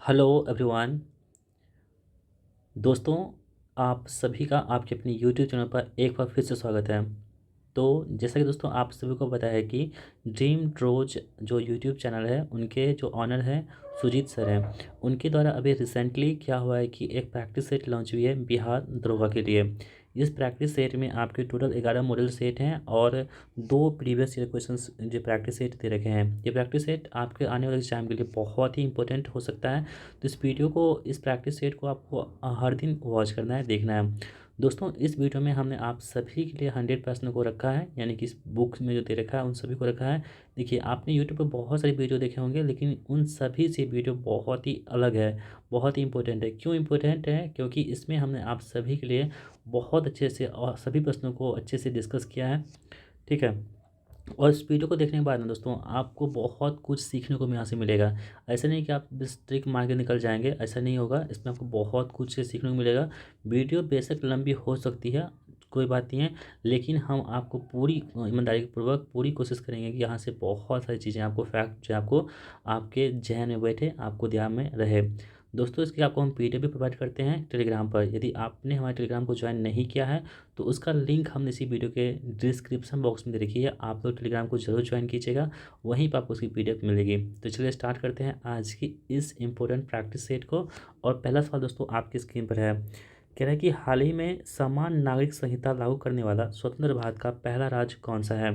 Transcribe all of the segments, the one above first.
Hello everyone. दोस्तों, आप सभी का आपके अपने यूट्यूब चैनल पर एक बार फिर से स्वागत है। तो जैसा कि दोस्तों आप सभी को पता है कि ड्रीम ट्रोज जो यूट्यूब चैनल है उनके जो ऑनर हैं सुजीत सर हैं, उनके द्वारा अभी रिसेंटली क्या हुआ है कि एक प्रैक्टिस सेट लॉन्च हुई है बिहार दरोगा के लिए। इस प्रैक्टिस सेट में आपके टोटल 11 मॉडल सेट हैं और 2 प्रीवियस ईयर क्वेश्चंस जो प्रैक्टिस सेट दे रखे हैं। ये प्रैक्टिस सेट आपके आने वाले एग्जाम के लिए बहुत ही इंपॉर्टेंट हो सकता है। तो इस वीडियो को, इस प्रैक्टिस सेट को आपको हर दिन वॉच करना है, देखना है। दोस्तों, इस वीडियो में हमने आप सभी के लिए 100 प्रश्नों को रखा है, यानी कि इस बुक में जो दे रखा है उन सभी को रखा है। देखिए, आपने यूट्यूब पर बहुत सारी वीडियो देखे होंगे, लेकिन उन सभी से वीडियो बहुत ही अलग है, बहुत ही इंपॉर्टेंट है। क्यों इंपॉर्टेंट है? क्योंकि इसमें हमने आप सभी के लिए बहुत अच्छे से और सभी प्रश्नों को अच्छे से डिस्कस किया है। ठीक है। और इस वीडियो को देखने के बाद ना दोस्तों आपको बहुत कुछ सीखने को यहाँ से मिलेगा। ऐसा नहीं कि आप बस ट्रिक मार के निकल जाएंगे, ऐसा नहीं होगा। इसमें आपको बहुत कुछ से सीखने को मिलेगा। वीडियो बेशक लंबी हो सकती है, कोई बात नहीं है, लेकिन हम आपको पूरी ईमानदारी पूर्वक पूरी कोशिश करेंगे कि यहाँ से बहुत सारी चीज़ें आपको, फैक्ट जो आपको आपके जहन में बैठे, आपको ध्यान में रहे। दोस्तों, इसकी आपको हम पीडीएफ भी प्रोवाइड करते हैं टेलीग्राम पर। यदि आपने हमारे टेलीग्राम को ज्वाइन नहीं किया है तो उसका लिंक हमने इसी वीडियो के डिस्क्रिप्शन बॉक्स में दे रखी है। आप लोग टेलीग्राम को जरूर ज्वाइन कीजिएगा, वहीं पर आपको उसकी पीडीएफ मिलेगी। तो चलिए स्टार्ट करते हैं आज की इस इम्पोर्टेंट प्रैक्टिस सेट को। और पहला सवाल दोस्तों आपकी स्क्रीन पर है। कह रहा है कि हाल ही में समान नागरिक संहिता लागू करने वाला स्वतंत्र भारत का पहला राज्य कौन सा है।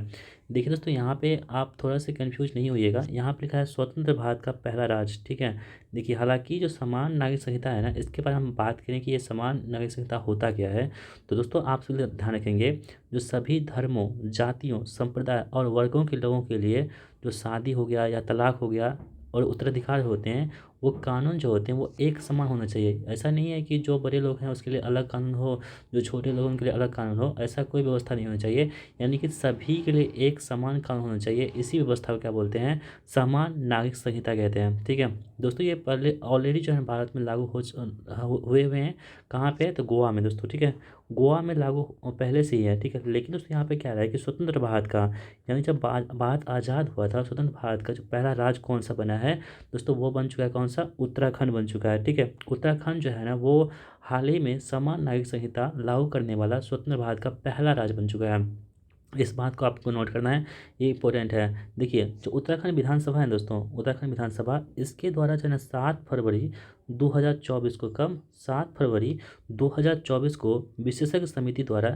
देखिए दोस्तों, यहाँ पे आप थोड़ा सा कंफ्यूज नहीं होइएगा। यहाँ पे लिखा है स्वतंत्र भारत का पहला राज्य। ठीक है। देखिए, हालांकि जो समान नागरिक संहिता है ना, इसके बारे में हम बात करें कि ये समान नागरिक संहिता होता क्या है, तो दोस्तों आप सभी ध्यान रखेंगे, जो सभी धर्मों, जातियों, संप्रदाय और वर्गों के लोगों के लिए जो शादी हो गया या तलाक हो गया और उत्तराधिकार होते हैं, वो कानून जो होते हैं वो एक समान होना चाहिए। ऐसा नहीं है कि जो बड़े लोग हैं उसके लिए अलग कानून हो, जो छोटे लोगों के लिए अलग कानून हो, ऐसा कोई व्यवस्था नहीं होनी चाहिए। यानी कि सभी के लिए एक समान कानून होना चाहिए। इसी व्यवस्था को क्या बोलते हैं? समान नागरिक संहिता कहते हैं। ठीक है दोस्तों, ये पहले ऑलरेडी जो है भारत में लागू हुए हुए हैं। कहाँ पे? तो गोवा में दोस्तों। ठीक है, गोवा में लागू पहले से ही है। ठीक है, लेकिन दोस्तों यहाँ पे क्या रहा है कि स्वतंत्र भारत का, यानी जब भारत आज़ाद हुआ था, स्वतंत्र भारत का जो पहला राज्य कौन सा बना है दोस्तों, वो बन चुका है कौन सा? उत्तराखंड बन चुका है। ठीक है, उत्तराखंड जो है ना, वो हाल ही में समान नागरिक संहिता लागू करने वाला स्वतंत्र भारत का पहला राज्य बन चुका है। इस बात को आपको नोट करना है, ये इंपॉर्टेंट है। देखिए, जो उत्तराखंड विधानसभा है दोस्तों, उत्तराखंड विधानसभा, इसके द्वारा जो है ना 7 फरवरी 2024 को, कब? 7 फरवरी 2024 को विशेषज्ञ समिति द्वारा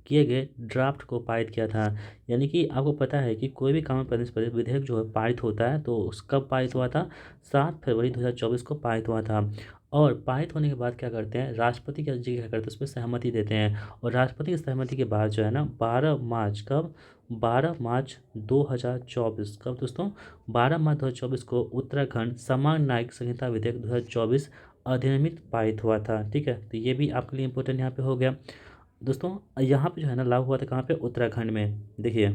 किए गए ड्राफ्ट को पारित किया था। यानी कि आपको पता है कि कोई भी कानून बनने से पहले विधेयक जो है पारित होता है, तो कब पारित हुआ था? 7 फरवरी 2024 को पारित हुआ था। और पारित होने के बाद क्या करते हैं? राष्ट्रपति क्या जी क्या करते हैं? उसमें सहमति देते हैं। और राष्ट्रपति की सहमति के बाद जो है ना 12 मार्च, कब? 12 मार्च 2024, कब दोस्तों? 12 मार्च 2024 को उत्तराखंड समान नागरिक संहिता विधेयक 2024 अधिनियमित पारित हुआ था। ठीक है, तो ये भी आपके लिए इंपॉर्टेंट यहाँ पे हो गया। दोस्तों, यहाँ पे जो है ना लागू हुआ था कहाँ पे? उत्तराखंड में। देखिए,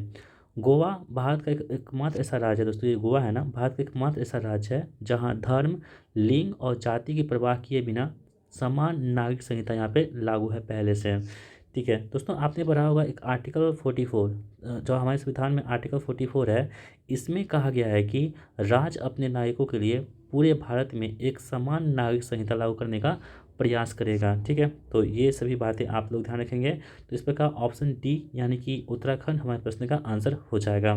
गोवा भारत का एकमात्र ऐसा राज्य है दोस्तों, ये गोवा है ना, भारत का एकमात्र ऐसा राज्य है जहाँ धर्म, लिंग और जाति की परवाह किए बिना समान नागरिक संहिता यहाँ पे लागू है पहले से। ठीक है दोस्तों, आपने पढ़ा होगा एक आर्टिकल 44, जो हमारे संविधान में आर्टिकल 44 है। इसमें कहा गया है कि राज्य अपने नागरिकों के लिए पूरे भारत में एक समान नागरिक संहिता लागू करने का प्रयास करेगा। ठीक है, तो ये सभी बातें आप लोग ध्यान रखेंगे। तो इस प्रकार ऑप्शन डी यानी कि उत्तराखंड हमारे प्रश्न का आंसर हो जाएगा।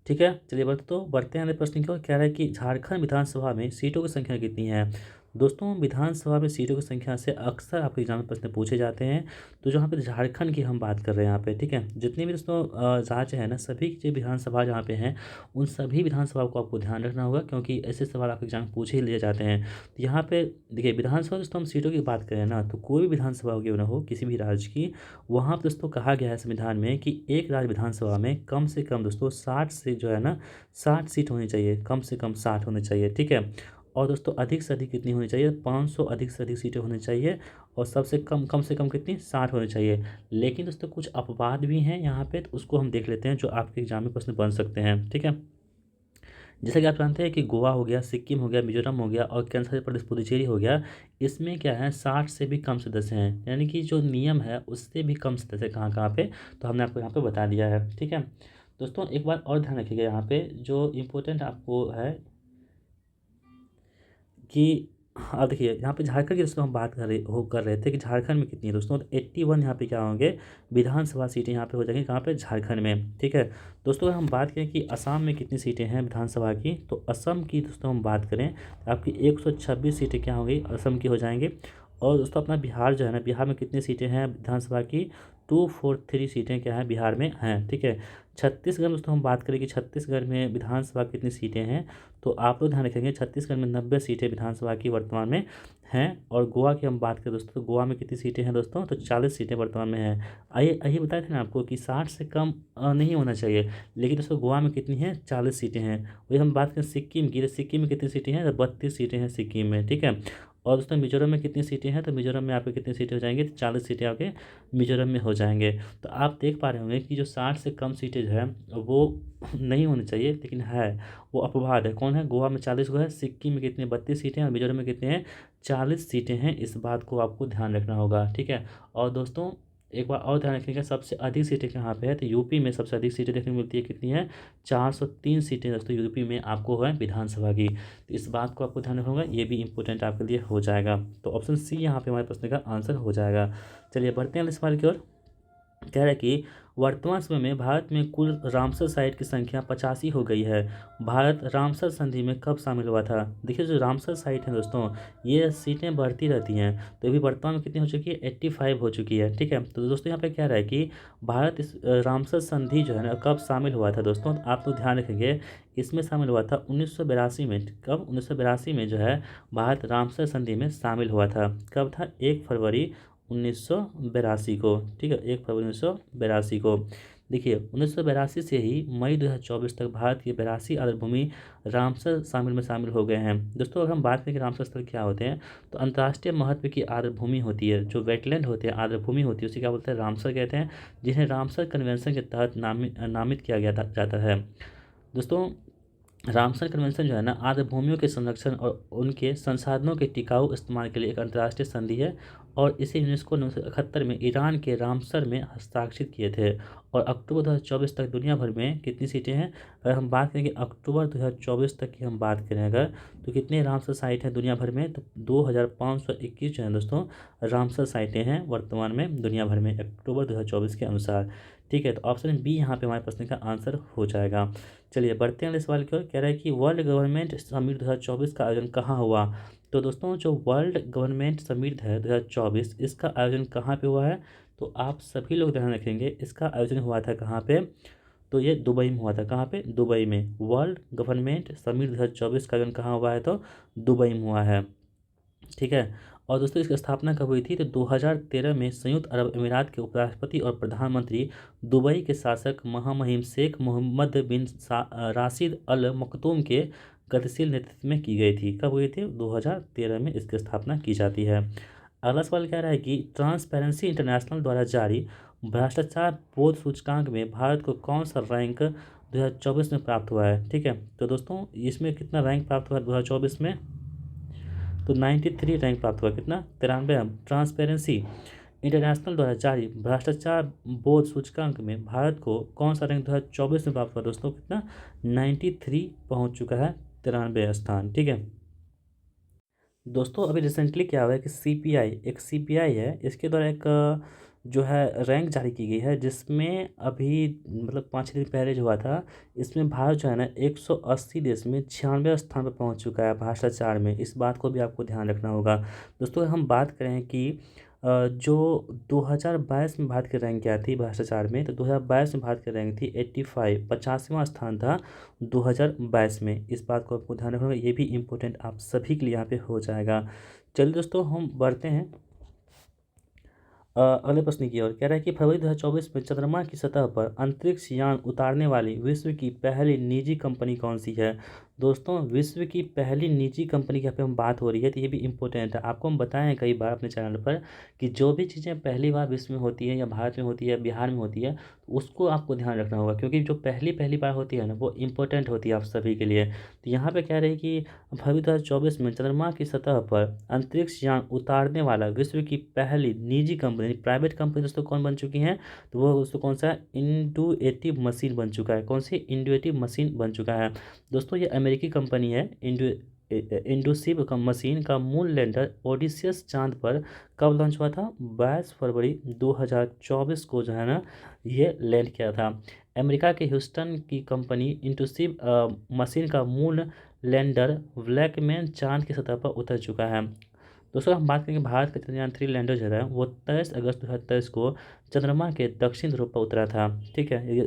ठीक है, चलिए बढ़ते हैं अगले प्रश्न की ओर। कह रहा है कि झारखंड विधानसभा में सीटों की संख्या कितनी है। दोस्तों, विधानसभा में सीटों की संख्या से अक्सर आपके एग्जाम में प्रश्न पूछे जाते हैं। तो जहाँ पे झारखंड की हम बात कर रहे हैं यहाँ पे, ठीक है, जितने भी दोस्तों राज्य है ना, सभी जो विधानसभा जहाँ पे हैं, उन सभी विधानसभा को आपको ध्यान रखना होगा, क्योंकि ऐसे सवाल आपके एग्जाम में पूछे ही लिए जाते हैं। तो यहाँ पे देखिए, विधानसभा दोस्तों हम सीटों की बात करें ना, तो कोई भी विधानसभा हो, क्यों ना हो, किसी भी राज्य की, वहाँ पर दोस्तों कहा गया है संविधान में कि एक राज्य विधानसभा में कम से कम दोस्तों 60 से जो है ना 60 सीट होनी चाहिए, कम से कम 60 होनी चाहिए। ठीक है, और दोस्तों अधिक से अधिक कितनी होनी चाहिए? 500 अधिक से अधिक सीटें होनी चाहिए। और सबसे कम से कम कितनी? 60 होनी चाहिए। लेकिन दोस्तों कुछ अपवाद भी हैं यहाँ पे, तो उसको हम देख लेते हैं, जो आपके एग्जाम में प्रश्न बन सकते हैं। ठीक है, जैसे कि आप जानते हैं कि गोवा हो गया, सिक्किम हो गया, मिजोरम हो गया और केंद्र शासित प्रदेश पुडुचेरी हो गया, इसमें क्या है, 60 से भी कम सदस्य हैं। यानी कि जो नियम है उससे भी कम सदस्य कहाँ कहाँ पे, तो हमने आपको यहाँ पे बता दिया है। ठीक है दोस्तों, एक बात और ध्यान रखिएगा, यहाँ पे जो इम्पोर्टेंट आपको है, कि अब देखिए यहाँ पे झारखंड की दोस्तों हम बात कर रहे थे कि झारखंड में कितनी है दोस्तों। तो 81 यहाँ पे क्या होंगे, विधानसभा सीटें यहाँ पे हो जाएंगी कहाँ पे, झारखंड में। ठीक है दोस्तों, अगर हम बात करें कि असम में कितनी सीटें हैं विधानसभा की, तो असम की दोस्तों हम बात करें तो आपकी 126 सीटें क्या होंगी, असम की हो जाएंगी। और दोस्तों अपना बिहार जो है ना, बिहार में कितनी सीटें हैं विधानसभा की, 243 सीटें क्या हैं बिहार में हैं। ठीक है, छत्तीसगढ़ में दोस्तों हम बात करें कि छत्तीसगढ़ में विधानसभा कितनी सीटें हैं, तो आप लोग ध्यान रखेंगे छत्तीसगढ़ में 90 सीटें विधानसभा की वर्तमान में हैं। और गोवा की हम बात करें दोस्तों, तो गोवा में कितनी सीटें हैं दोस्तों, तो 40 सीटें वर्तमान में हैं। आइए आइए बताए थे ना आपको कि 60 से कम नहीं होना चाहिए, लेकिन दोस्तों गोवा में कितनी है, 40 सीटें हैं। वही हम बात करें सिक्किम की, तो सिक्किम में कितनी सीटें हैं, तो 32 सीटें हैं सिक्किम में। ठीक है, और दोस्तों मिजोरम में कितनी सीटें हैं, तो मिजोरम में आपके कितनी सीटें हो जाएंगी, तो 40 सीटें आपके मिजोरम में हो जाएंगे। तो आप देख पा रहे होंगे कि जो 60 से कम सीटें जो है वो नहीं होनी चाहिए, लेकिन है, वो अपवाद है। कौन है, गोवा में 40 को है, सिक्किम में कितने 32 सीटें हैं, और मिजोरम में कितने हैं, 40 सीटें हैं। इस बात को आपको ध्यान रखना होगा। ठीक है, और दोस्तों एक बार और ध्यान रखिएगा, सबसे अधिक सीटें कहाँ पे है, तो यूपी में सबसे अधिक सीटें देखने को मिलती है। कितनी है, 403 सीटें दोस्तों यूपी में आपको है विधानसभा की। तो इस बात को आपको ध्यान रखना होगा, ये भी इंपॉर्टेंट आपके लिए हो जाएगा। तो ऑप्शन सी यहाँ पे हमारे प्रश्न का आंसर हो जाएगा। चलिए बढ़ते हैं अगले सवाल की ओर। कह रहा है कि वर्तमान समय में भारत में कुल रामसर साइट की संख्या 85 हो गई है। भारत रामसर संधि में कब शामिल हुआ था। देखिए जो रामसर साइट है दोस्तों, ये सीटें बढ़ती रहती हैं, तो अभी वर्तमान में कितनी हो चुकी है, 85 हो चुकी है। ठीक है, तो दोस्तों यहाँ पे क्या रहा है कि भारत इस रामसर संधि जो है ना कब शामिल हुआ था दोस्तों, तो आप लोग ध्यान रखेंगे, इसमें शामिल हुआ था 1982 में। कब, 1982 में जो है भारत रामसर संधि में शामिल हुआ था। कब था, 1 फरवरी 1982 को। ठीक है, 1 फरवरी 1982 को। देखिए 1982 से ही मई 2024 तक भारत की 82 आर्द्रभूमि रामसर शामिल हो गए हैं। दोस्तों अगर हम बात करें कि रामसर स्थल क्या होते हैं, तो अंतर्राष्ट्रीय महत्व की आर्द्रभूमि होती है, जो वेटलैंड होते हैं, आर्द्रभूमि होती है, उसे क्या बोलते हैं, रामसर कहते हैं, जिन्हें रामसर कन्वेंशन के तहत नामित किया गया जाता है। दोस्तों रामसर कन्वेंशन जो है ना, आर्द्रभूमियों के संरक्षण और उनके संसाधनों के टिकाऊ इस्तेमाल के लिए एक अंतर्राष्ट्रीय संधि है, और इसे यूनेस्को ने 1971 में ईरान के रामसर में हस्ताक्षरित किए थे। और अक्टूबर 2024 तक दुनिया भर में कितनी सीटें हैं, अगर हम बात करें कि अक्टूबर 2024 तक की हम बात करें अगर, तो कितने रामसर साइट हैं दुनिया भर में, तो 2521 जो है दोस्तों रामसर साइटें हैं वर्तमान में दुनिया भर में अक्टूबर 2024 के अनुसार। ठीक है, तो ऑप्शन बी यहाँ पे हमारे प्रश्न का आंसर हो जाएगा। चलिए बढ़ते हैं अगले सवाल की ओर। कह रहा है कि वर्ल्ड गवर्नमेंट समिट 2024 का आयोजन कहाँ हुआ। तो दोस्तों जो वर्ल्ड गवर्नमेंट समिट है 2024, इसका आयोजन कहाँ पे हुआ है, तो आप सभी लोग ध्यान रखेंगे, इसका आयोजन हुआ था कहाँ पे, तो ये दुबई में हुआ था। कहाँ पे, दुबई में। वर्ल्ड गवर्नमेंट समिट 2024 का आयोजन कहाँ हुआ है, तो दुबई में हुआ है। ठीक है, और दोस्तों इसकी स्थापना कब हुई थी, तो 2013 में संयुक्त अरब अमीरात के उपराष्ट्रपति और प्रधानमंत्री दुबई के शासक महामहिम शेख मोहम्मद बिन राशिद अल मखतूम के गतिशील नेतृत्व में की गई थी। कब हुई थी, 2013 में इसकी स्थापना की जाती है। अगला सवाल कह रहा है कि ट्रांसपेरेंसी इंटरनेशनल द्वारा जारी भ्रष्टाचार बोध सूचकांक में भारत को कौन सा रैंक 2024 में प्राप्त हुआ है। ठीक है, तो दोस्तों इसमें कितना रैंक प्राप्त हुआ 2024 में, तो 93 रैंक प्राप्त हुआ। कितना, 93। ट्रांसपेरेंसी इंटरनेशनल द्वारा जारी भ्रष्टाचार बोध सूचकांक में भारत को कौन सा रैंक 2024 में प्राप्त हुआ दोस्तों, कितना, 93 पहुंच चुका है, 93 स्थान। ठीक है दोस्तों, अभी रिसेंटली क्या हुआ है कि सीपीआई है, इसके द्वारा एक जो है रैंक जारी की गई है, जिसमें अभी मतलब 5 दिन पहले जो हुआ था, इसमें भारत जो है ना 180 देश में 96 स्थान पर पहुंच चुका है भ्रष्टाचार में। इस बात को भी आपको ध्यान रखना होगा। दोस्तों हम बात करें कि जो 2022 में भारत की रैंक क्या थी भ्रष्टाचार में, तो 2022 में भारत की रैंक थी 85, 85वां स्थान था 2022 में। इस बात को आपको ध्यान रखना होगा, ये भी इम्पोर्टेंट आप सभी के लिए यहाँ पे हो जाएगा। चलिए दोस्तों हम बढ़ते हैं अगले प्रश्न की ओर। कह रहा है कि फरवरी 2024 में चंद्रमा की सतह पर अंतरिक्ष यान उतारने वाली विश्व की पहली निजी कंपनी कौन सी है। दोस्तों विश्व की पहली निजी कंपनी की यहाँ पे हम बात हो रही है, तो ये भी इम्पोर्टेंट है। आपको हम बताए हैं कई बार अपने चैनल पर कि जो भी चीज़ें पहली बार विश्व में होती है, या भारत में होती है, बिहार में होती है, तो उसको आपको ध्यान रखना होगा, क्योंकि जो पहली बार होती है ना, वो इंपॉर्टेंट होती है आप सभी के लिए। तो यहाँ पे कह रहे हैं कि फरवरी 2024 में चंद्रमा की सतह पर अंतरिक्ष यान उतारने वाला विश्व की पहली निजी कंपनी, प्राइवेट कंपनी दोस्तों कौन बन चुकी हैं, तो वो दोस्तों कौन सा, इंडुएटिव मशीन बन चुका है। कौन सी, इंडुएटिव मशीन बन चुका है। दोस्तों ये अमेरिकी कंपनी है इंडोसिव का मशीन का मूल लैंडर ओडिसियस चांद पर कब लॉन्च हुआ था? 22 फरवरी 2024 को जो है ना ये लैंड किया था। अमेरिका के ह्यूस्टन की कंपनी इंडोसिव मशीन का मूल लैंडर ब्लैकमैन चांद की सतह पर उतर चुका है। दोस्तों हम बात करेंगे भारत का चंद्रयान 3 लैंडर जो है वो 23 अगस्त 2023 को चंद्रमा के दक्षिण ध्रुव पर उतरा था। ठीक है, ये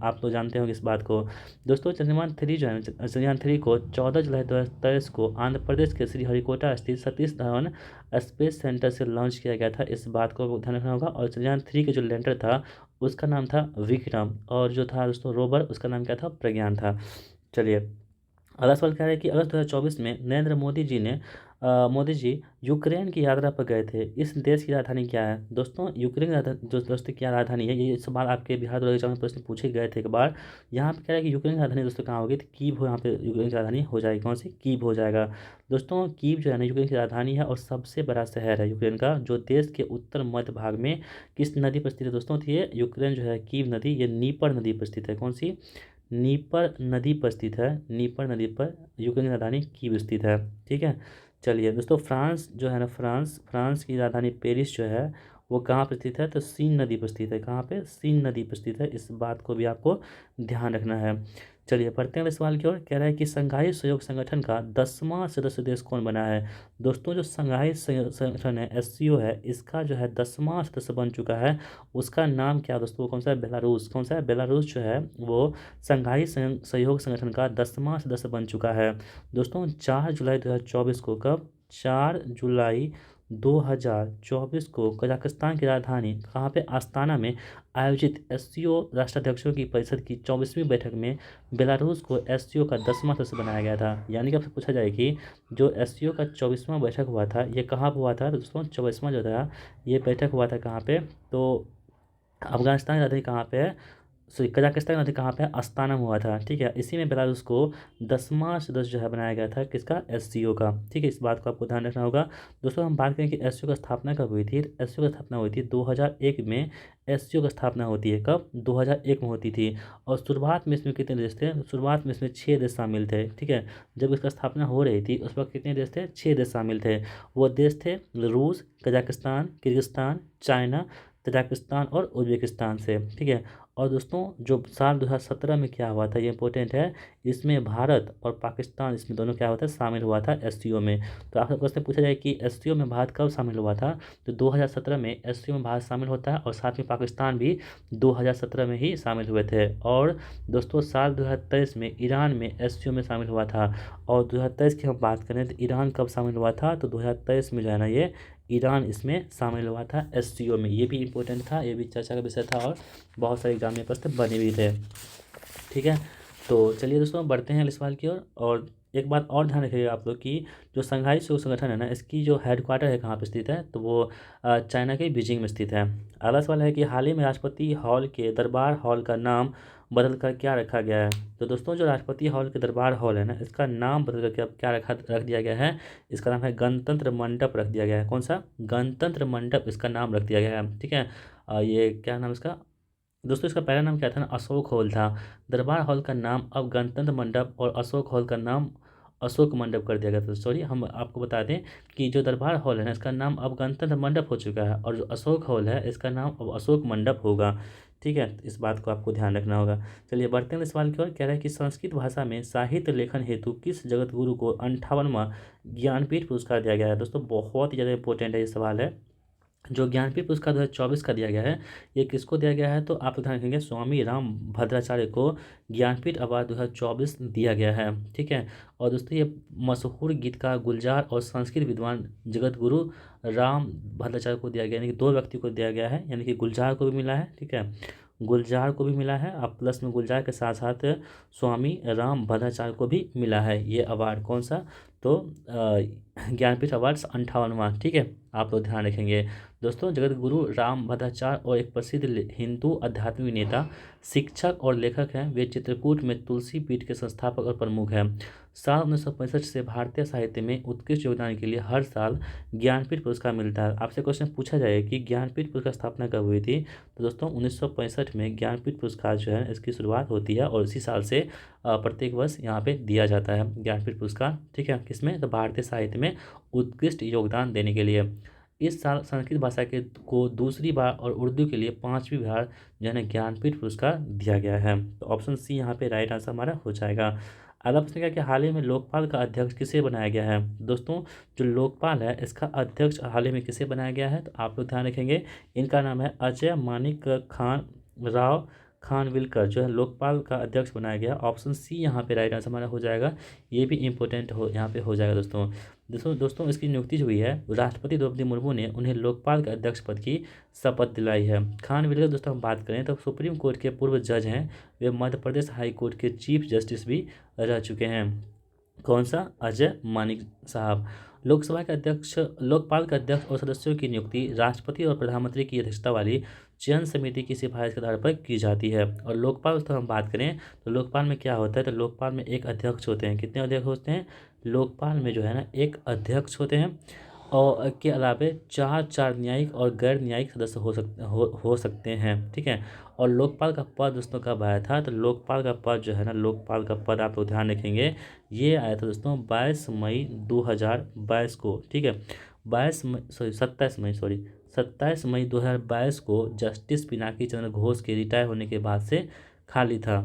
आप तो जानते होंगे इस बात को। दोस्तों चंद्रयान 3 जो है चंद्रयान 3 को 14 जुलाई 2023 को आंध्र प्रदेश के श्रीहरिकोटा स्थित सतीश धवन स्पेस सेंटर से लॉन्च किया गया था। इस बात को ध्यान रखना होगा। और चंद्रयान 3 के जो लैंडर था उसका नाम था विक्रम, और जो था दोस्तों रोवर उसका नाम क्या था? प्रज्ञान था। चलिए अगला सवाल क्या है कि अगस्त 2024 में नरेंद्र मोदी जी यूक्रेन की यात्रा पर गए थे। इस देश की राजधानी क्या है? दोस्तों यूक्रेन जो दोस्तों क्या राजधानी है, ये सवाल आपके बिहार 2024 में प्रश्न पूछे गए थे एक बार। यहाँ पे क्या है कि यूक्रेन की राजधानी दोस्तों कहाँ होगी? तो कीव हो, यहाँ पे यूक्रेन की राजधानी हो जाएगी। कौन सी? कीव हो जाएगा। दोस्तों कीव जो है ना यूक्रेन की राजधानी है और सबसे बड़ा शहर है यूक्रेन का, जो देश के उत्तर मध्य भाग में किस नदी पर स्थित है दोस्तों? तो ये यूक्रेन जो है कीव नदी, ये नीपर नदी पर स्थित है। कौन सी? नीपर नदी पर स्थित है। नीपर नदी पर यूक्रेन की राजधानी कीव स्थित है। ठीक है, चलिए दोस्तों फ्रांस जो है ना फ्रांस की राजधानी पेरिस जो है वो कहाँ पर स्थित है? तो सीन नदी पर स्थित है। कहाँ पे? सीन नदी पर स्थित है। इस बात को भी आपको ध्यान रखना है। चलिए बढ़ते हैं अगले सवाल की ओर। कह रहा है कि संघाई सहयोग संगठन का 10वां सदस्य देश कौन बना है? दोस्तों जो संघाई संगठन है एससीओ है, इसका जो है 10वां सदस्य बन चुका है। उसका नाम क्या है दोस्तों? वो कौन सा है? बेलारूस। कौन सा है? बेलारूस जो है वो संघाई सहयोग संगठन का 10वां सदस्य बन चुका है। दोस्तों 4 जुलाई 2024 को, कब? 4 जुलाई 2024 को कजाकिस्तान की राजधानी कहाँ पे? आस्ताना में आयोजित एससीओ राष्ट्राध्यक्षों की परिषद की 24वीं बैठक में बेलारूस को एससीओ का 10वां सदस्य बनाया गया था। यानी कि आपसे पूछा जाए कि जो एससीओ का 24वां बैठक हुआ था ये कहाँ पर हुआ था? तो दोस्तों 24वां जो था ये बैठक हुआ था कहाँ पे? तो अफगानिस्तान की राजधानी कहाँ पे है? सॉरी कजाकिस्तान की राजधानी कहाँ पे है? अस्ताना में हुआ था। ठीक है, इसी में बेलारूस को 10वां सदस्य जो है बनाया गया था किसका? एससीओ का। ठीक है, इस बात को आपको ध्यान रखना होगा। दोस्तों हम बात करें कि एससीओ का स्थापना कब हुई थी? एससीओ की स्थापना हुई थी 2001 में। एससीओ की स्थापना होती है कब? 2001 में होती थी। और शुरुआत में इसमें कितने देश थे? शुरुआत में इसमें 6 देश शामिल थे। ठीक है, जब इसका स्थापना हो रही थी उस वक्त कितने देश थे? 6 देश शामिल थे। वो देश थे रूस, कजाकिस्तान, किर्गिस्तान, चाइना, तजाकिस्तान और उज्बेकिस्तान से। ठीक है, और दोस्तों जो साल 2017 में क्या हुआ था ये इंपॉर्टेंट है, इसमें भारत और पाकिस्तान इसमें दोनों क्या हुआ था? शामिल हुआ था एससीओ में। तो आपसे क्वेश्चन पूछा जाए कि एससीओ में भारत कब शामिल हुआ था? तो 2017 में एससीओ में भारत शामिल होता है, और साथ में पाकिस्तान भी 2017 में ही शामिल हुए थे। और दोस्तों साल 2023 में ईरान में एससीओ में शामिल हुआ था। और 2023 की हम बात करें तो ईरान कब शामिल हुआ था? तो 2023 में जो है ना ये ईरान इसमें शामिल हुआ था एससीओ में। ये भी इंपॉर्टेंट था, ये भी चर्चा का विषय था, और बहुत सारे एग्जाम में प्रश्न बने भी थे। ठीक है, तो चलिए दोस्तों बढ़ते हैं अगले सवाल की ओर। और एक बात और ध्यान रखिएगा आप लोग कि जो संघाई सहयोग संगठन है ना इसकी जो हेडक्वार्टर है कहाँ पे स्थित है? तो वो चाइना के बीजिंग में स्थित है। अगला सवाल है कि हाल ही में राष्ट्रपति हॉल के दरबार हॉल का नाम बदल कर क्या रखा गया है? तो दोस्तों जो राष्ट्रपति हॉल के दरबार हॉल है ना इसका नाम बदल कर क्या रख दिया गया है? इसका नाम है गणतंत्र मंडप रख दिया गया है। कौन सा? गणतंत्र मंडप इसका नाम रख दिया गया है। ठीक है, ये क्या नाम इसका? दोस्तों इसका पहला नाम क्या था ना? अशोक हॉल था। दरबार हॉल का नाम अब गणतंत्र मंडप और अशोक हॉल का नाम अशोक मंडप कर दिया गया था। सॉरी, हम आपको बता दें कि जो दरबार हॉल है ना इसका नाम अब गणतंत्र मंडप हो चुका है, और जो अशोक हॉल है इसका नाम अब अशोक मंडप होगा। ठीक है, इस बात को आपको ध्यान रखना होगा। चलिए बढ़ते हैं इस सवाल की ओर। कह रहा है कि संस्कृत भाषा में साहित्य लेखन हेतु किस जगत गुरु को 58वां ज्ञानपीठ पुरस्कार दिया गया है? दोस्तों बहुत ही ज़्यादा इंपॉर्टेंट है ये सवाल है। जो ज्ञानपीठ पुरस्कार 2024 का दिया गया है ये किसको दिया गया है? तो आप ध्यान रखेंगे स्वामी राम भद्राचार्य को ज्ञानपीठ अवार्ड 2024 दिया गया है। ठीक है, और दोस्तों ये मशहूर गीतकार गुलजार और संस्कृत विद्वान जगत गुरु राम भद्राचार्य को दिया गया, यानी कि 2 व्यक्ति को दिया गया है। यानी कि गुलजार को भी मिला है। ठीक है, गुलजार को भी मिला है, अब प्लस में गुलजार के साथ साथ स्वामी राम भद्राचार्य को भी मिला है ये अवार्ड। कौन सा? तो ज्ञानपीठ अवार्ड्स 58वां। ठीक है, आप लोग ध्यान रखेंगे। दोस्तों जगत गुरु राम भद्राचार्य और एक प्रसिद्ध हिंदू आध्यात्मिक नेता, शिक्षक और लेखक हैं। वे चित्रकूट में तुलसी पीठ के संस्थापक और प्रमुख हैं। साल 1965 से भारतीय साहित्य में उत्कृष्ट योगदान के लिए हर साल ज्ञानपीठ पुरस्कार मिलता है। आपसे क्वेश्चन पूछा जाए कि ज्ञानपीठ पुरस्कार स्थापना कब हुई थी? तो दोस्तों 1965 में ज्ञानपीठ पुरस्कार जो है इसकी शुरुआत होती है, और इसी साल से प्रत्येक वर्ष यहाँ पे दिया जाता है ज्ञानपीठ पुरस्कार। ठीक है, किसमें, तो भारतीय साहित्य में उत्कृष्ट योगदान देने के लिए। इस साल संस्कृत भाषा के को दूसरी बार और उर्दू के लिए 5वीं बार जो है ना ज्ञानपीठ पुरस्कार दिया गया है। तो ऑप्शन सी यहाँ पे राइट आंसर हमारा हो जाएगा। अगला प्रश्न क्या कि हाल ही में लोकपाल का अध्यक्ष किसे बनाया गया है। दोस्तों जो लोकपाल है इसका अध्यक्ष हाल ही में किसे बनाया गया है, तो आप लोग ध्यान रखेंगे इनका नाम है अजय मानिक खान राव खानविलकर, जो है लोकपाल का अध्यक्ष बनाया गया। ऑप्शन सी यहाँ पे राइट आंसर हमारा हो जाएगा। ये भी इंपॉर्टेंट हो यहाँ पे हो जाएगा दोस्तों। दोस्तों इसकी नियुक्ति जो हुई है राष्ट्रपति द्रौपदी मुर्मू ने उन्हें लोकपाल के अध्यक्ष पद की शपथ दिलाई है। खानविलकर दोस्तों हम बात करें तो सुप्रीम कोर्ट के पूर्व जज हैं, वे मध्य प्रदेश हाई कोर्ट के चीफ जस्टिस भी रह चुके हैं। कौन सा, अजय मानिक साहब। लोकसभा के अध्यक्ष लोकपाल के अध्यक्ष और सदस्यों की नियुक्ति राष्ट्रपति और प्रधानमंत्री की अध्यक्षता वाली चयन समिति की सिफारिश के आधार पर की जाती है। और लोकपाल तो हम बात करें तो लोकपाल में क्या होता है, तो लोकपाल में एक अध्यक्ष होते हैं। कितने अध्यक्ष होते हैं लोकपाल में, जो है ना एक अध्यक्ष होते हैं और के अलावे चार न्यायिक और गैर न्यायिक सदस्य हो सकते हैं। ठीक है। और लोकपाल का पद दोस्तों कब आया था, तो लोकपाल का पद जो है ना लोकपाल का पद आप लोग ध्यान रखेंगे ये आया था दोस्तों 22 मई 2022 को। ठीक है। 27 मई 2022 को जस्टिस पिनाकी चंद्र घोष के रिटायर होने के बाद से खाली था।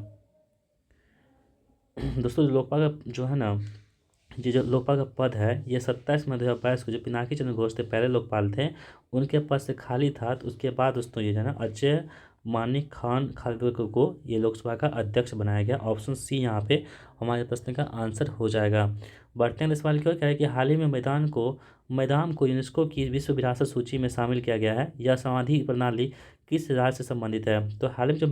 दोस्तों लोकपाल का जो है ना ये जो लोकपाल का पद है ये 27 मई 2022 को जो पिनाकी चंद्र घोष थे पहले लोकपाल थे उनके पद से खाली था। तो उसके बाद दोस्तों ये जो है ना अजय मानिक खान खानविलकर को ये लोकसभा का अध्यक्ष बनाया गया। ऑप्शन सी यहाँ पे हमारे प्रश्न का आंसर हो जाएगा। बढ़ते हैं इस सवाल की ओर। क्या है कि हाल ही में मैदान को यूनेस्को की विश्व विरासत सूची में शामिल किया गया है। यह समाधि प्रणाली किस राज्य से संबंधित है, तो हाल ही में जो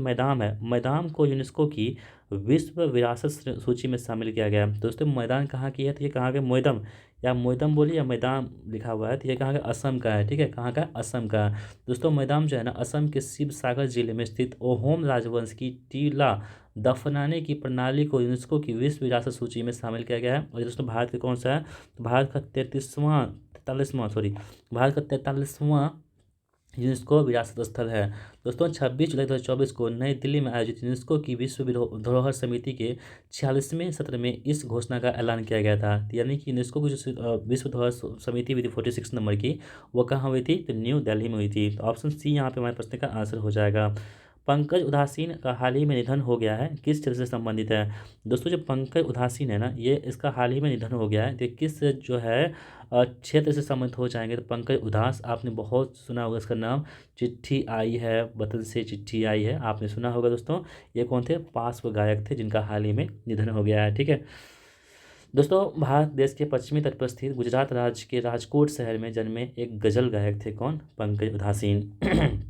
मैदान को यूनेस्को की विश्व विरासत सूची में शामिल किया गया है। दोस्तों मैदान कहाँ की है, तो ये कहाँ का मोइदम या मोइदम बोलिए या मैदान लिखा हुआ है, तो ये कहाँ का असम का है। ठीक है, कहाँ का असम का। दोस्तों मैदान जो है ना असम के शिवसागर जिले में स्थित ओहोम राजवंश की टीला दफनाने की प्रणाली को यूनेस्को की विश्व विरासत सूची में शामिल किया गया है। और दोस्तों भारत का कौन सा है, तो भारत का 43वां यूनेस्को विरासत स्थल है। दोस्तों 26 जुलाई 2024 को नई दिल्ली में आयोजित यूनेस्को की विश्व धरोहर समिति के 46वें सत्र में इस घोषणा का ऐलान किया गया था। यानी कि यूनेस्को की जो विश्व धरोहर समिति हुई थी 46 नंबर की, वो कहाँ हुई थी, तो न्यू दिल्ली में हुई थी। तो ऑप्शन सी यहाँ पे हमारे प्रश्न का आंसर हो जाएगा। पंकज उदासीन का हाल ही में निधन हो गया है, किस क्षेत्र से संबंधित है। दोस्तों जो पंकज उदासीन है ना ये इसका हाल ही में निधन हो गया है, तो किस जो है क्षेत्र से संबंधित हो जाएंगे। तो पंकज उदास आपने बहुत सुना होगा इसका नाम, चिट्ठी आई है वतन से चिट्ठी आई है आपने सुना होगा दोस्तों। ये कौन थे, पार्श्व गायक थे जिनका हाल ही में निधन हो गया है। ठीक है दोस्तों, भारत देश के पश्चिमी तट पर स्थित गुजरात राज्य के राजकोट शहर में जन्मे एक गजल गायक थे। कौन, पंकज उदासीन।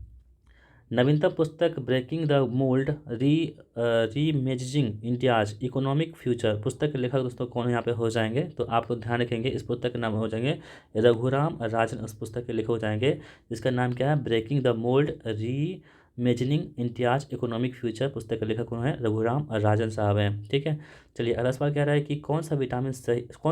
नवीनतम पुस्तक breaking the mould reimagining India's economic future पुस्तक के लेखक दोस्तों कौन यहाँ पे हो जाएंगे, तो आप लोग ध्यान रखेंगे इस पुस्तक के नाम हो जाएंगे रघुराम राजन। उस पुस्तक के लेखक हो जाएंगे जिसका नाम क्या है, breaking the mould reimagining India's economic future. पुस्तक के लेखक कौन है, रघुराम राजन साहब हैं। ठीक है। चलिए अगला सवाल कह रहा है कि कौन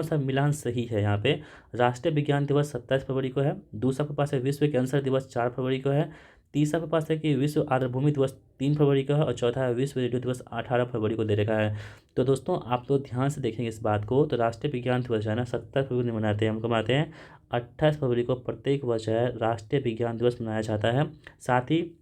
सा मिलान सही है। यहाँ पे राष्ट्रीय विज्ञान दिवस 27 फरवरी को है। दूसरा के पास है विश्व कैंसर दिवस 4 फरवरी को है। तीसरा के पास है कि विश्व आर्द्रभूमि दिवस 3 फरवरी का है। और चौथा है विश्व रेडियो दिवस 18 फरवरी को दे रखा है। तो दोस्तों आप लोग ध्यान से देखेंगे इस बात को। तो राष्ट्रीय विज्ञान दिवस है ना 27 फरवरी मनाते हैं, हम कब मनाते हैं 28 फरवरी को प्रत्येक वर्ष है राष्ट्रीय विज्ञान दिवस मनाया जाता है। साथ ही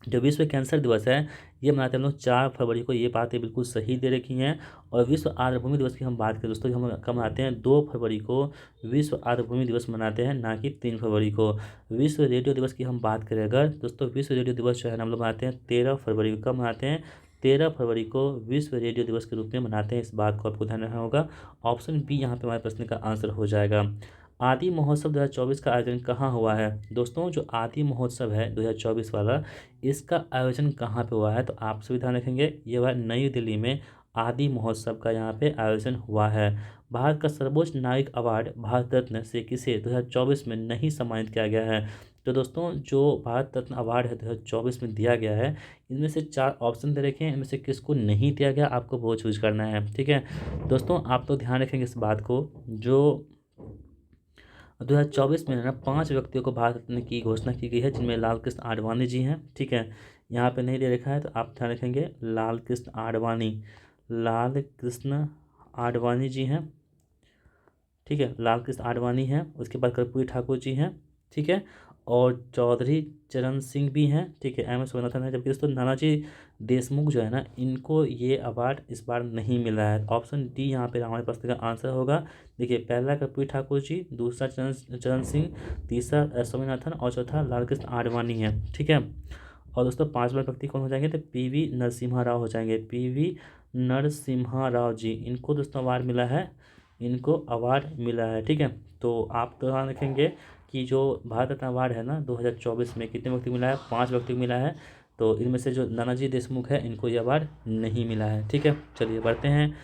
जो विश्व कैंसर दिवस है ये मनाते हैं हम लोग 4 फरवरी को। ये बातें बिल्कुल सही दे रखी हैं। और विश्व आर्द्रभूमि दिवस की हम बात करें दोस्तों, हम कब मनाते हैं 2 फरवरी को विश्व आर्द्रभूमि दिवस मनाते हैं, ना कि 3 फरवरी को। विश्व रेडियो दिवस की हम बात करें अगर दोस्तों, विश्व रेडियो दिवस जो है हम लोग मनाते हैं 13 फरवरी को। कब मनाते हैं, 13 फरवरी को विश्व रेडियो दिवस के रूप में मनाते हैं। इस बात को आपको ध्यान रखना होगा। ऑप्शन बी यहाँ पे हमारे प्रश्न का आंसर हो जाएगा। आदि महोत्सव 2024 का आयोजन कहाँ हुआ है। दोस्तों जो आदि महोत्सव है 2024 वाला, इसका आयोजन कहाँ पे हुआ है, तो आप सभी ध्यान रखेंगे ये हुआ नई दिल्ली में आदि महोत्सव का यहाँ पे आयोजन हुआ है। भारत का सर्वोच्च नागरिक अवार्ड भारत रत्न से किसे 2024 में नहीं सम्मानित किया गया है। तो दोस्तों जो भारत रत्न अवार्ड है 2024 में दिया गया है, इनमें से 4 ऑप्शन दे रखे हैं, इनमें से किसको नहीं दिया गया आपको वो चूज करना है। ठीक है दोस्तों, आप तो ध्यान रखेंगे इस बात को। जो 2024 में ना 5 व्यक्तियों को भारत रत्न की घोषणा की गई है, जिनमें लाल कृष्ण आडवाणी जी हैं। ठीक है, यहाँ पे नहीं दे रखा है तो आप ध्यान रखेंगे लाल कृष्ण आडवाणी जी हैं। ठीक है, लाल कृष्ण आडवाणी हैं, उसके बाद कर्पूरी ठाकुर जी हैं, ठीक है, और चौधरी चरण सिंह भी हैं, ठीक है, एम एस स्वामीनाथन है। जबकि दोस्तों नानाजी देशमुख जो है ना, इनको ये अवार्ड इस बार नहीं मिला है। ऑप्शन डी यहाँ पे हमारे पास का आंसर होगा। देखिए, पहला कर्पूरी ठाकुर जी, दूसरा चरण चरण सिंह, तीसरा स्वामीनाथन और चौथा लाल कृष्ण आडवाणी है, ठीक है। और दोस्तों पांचवा व्यक्ति कौन हो जाएंगे, तो पीवी नरसिम्हा राव हो जाएंगे, पीवी नरसिम्हा राव जी, इनको दोस्तों अवार्ड मिला है, इनको अवार्ड मिला है, ठीक है। तो आप तो ध्यान रखेंगे कि जो भारत रत्न अवार्ड है ना 2024 में कितने व्यक्ति को मिला है, 5 व्यक्ति को मिला है। तो इनमें से जो नानाजी देशमुख है इनको ये अवार्ड नहीं मिला है, ठीक है। चलिए बढ़ते हैं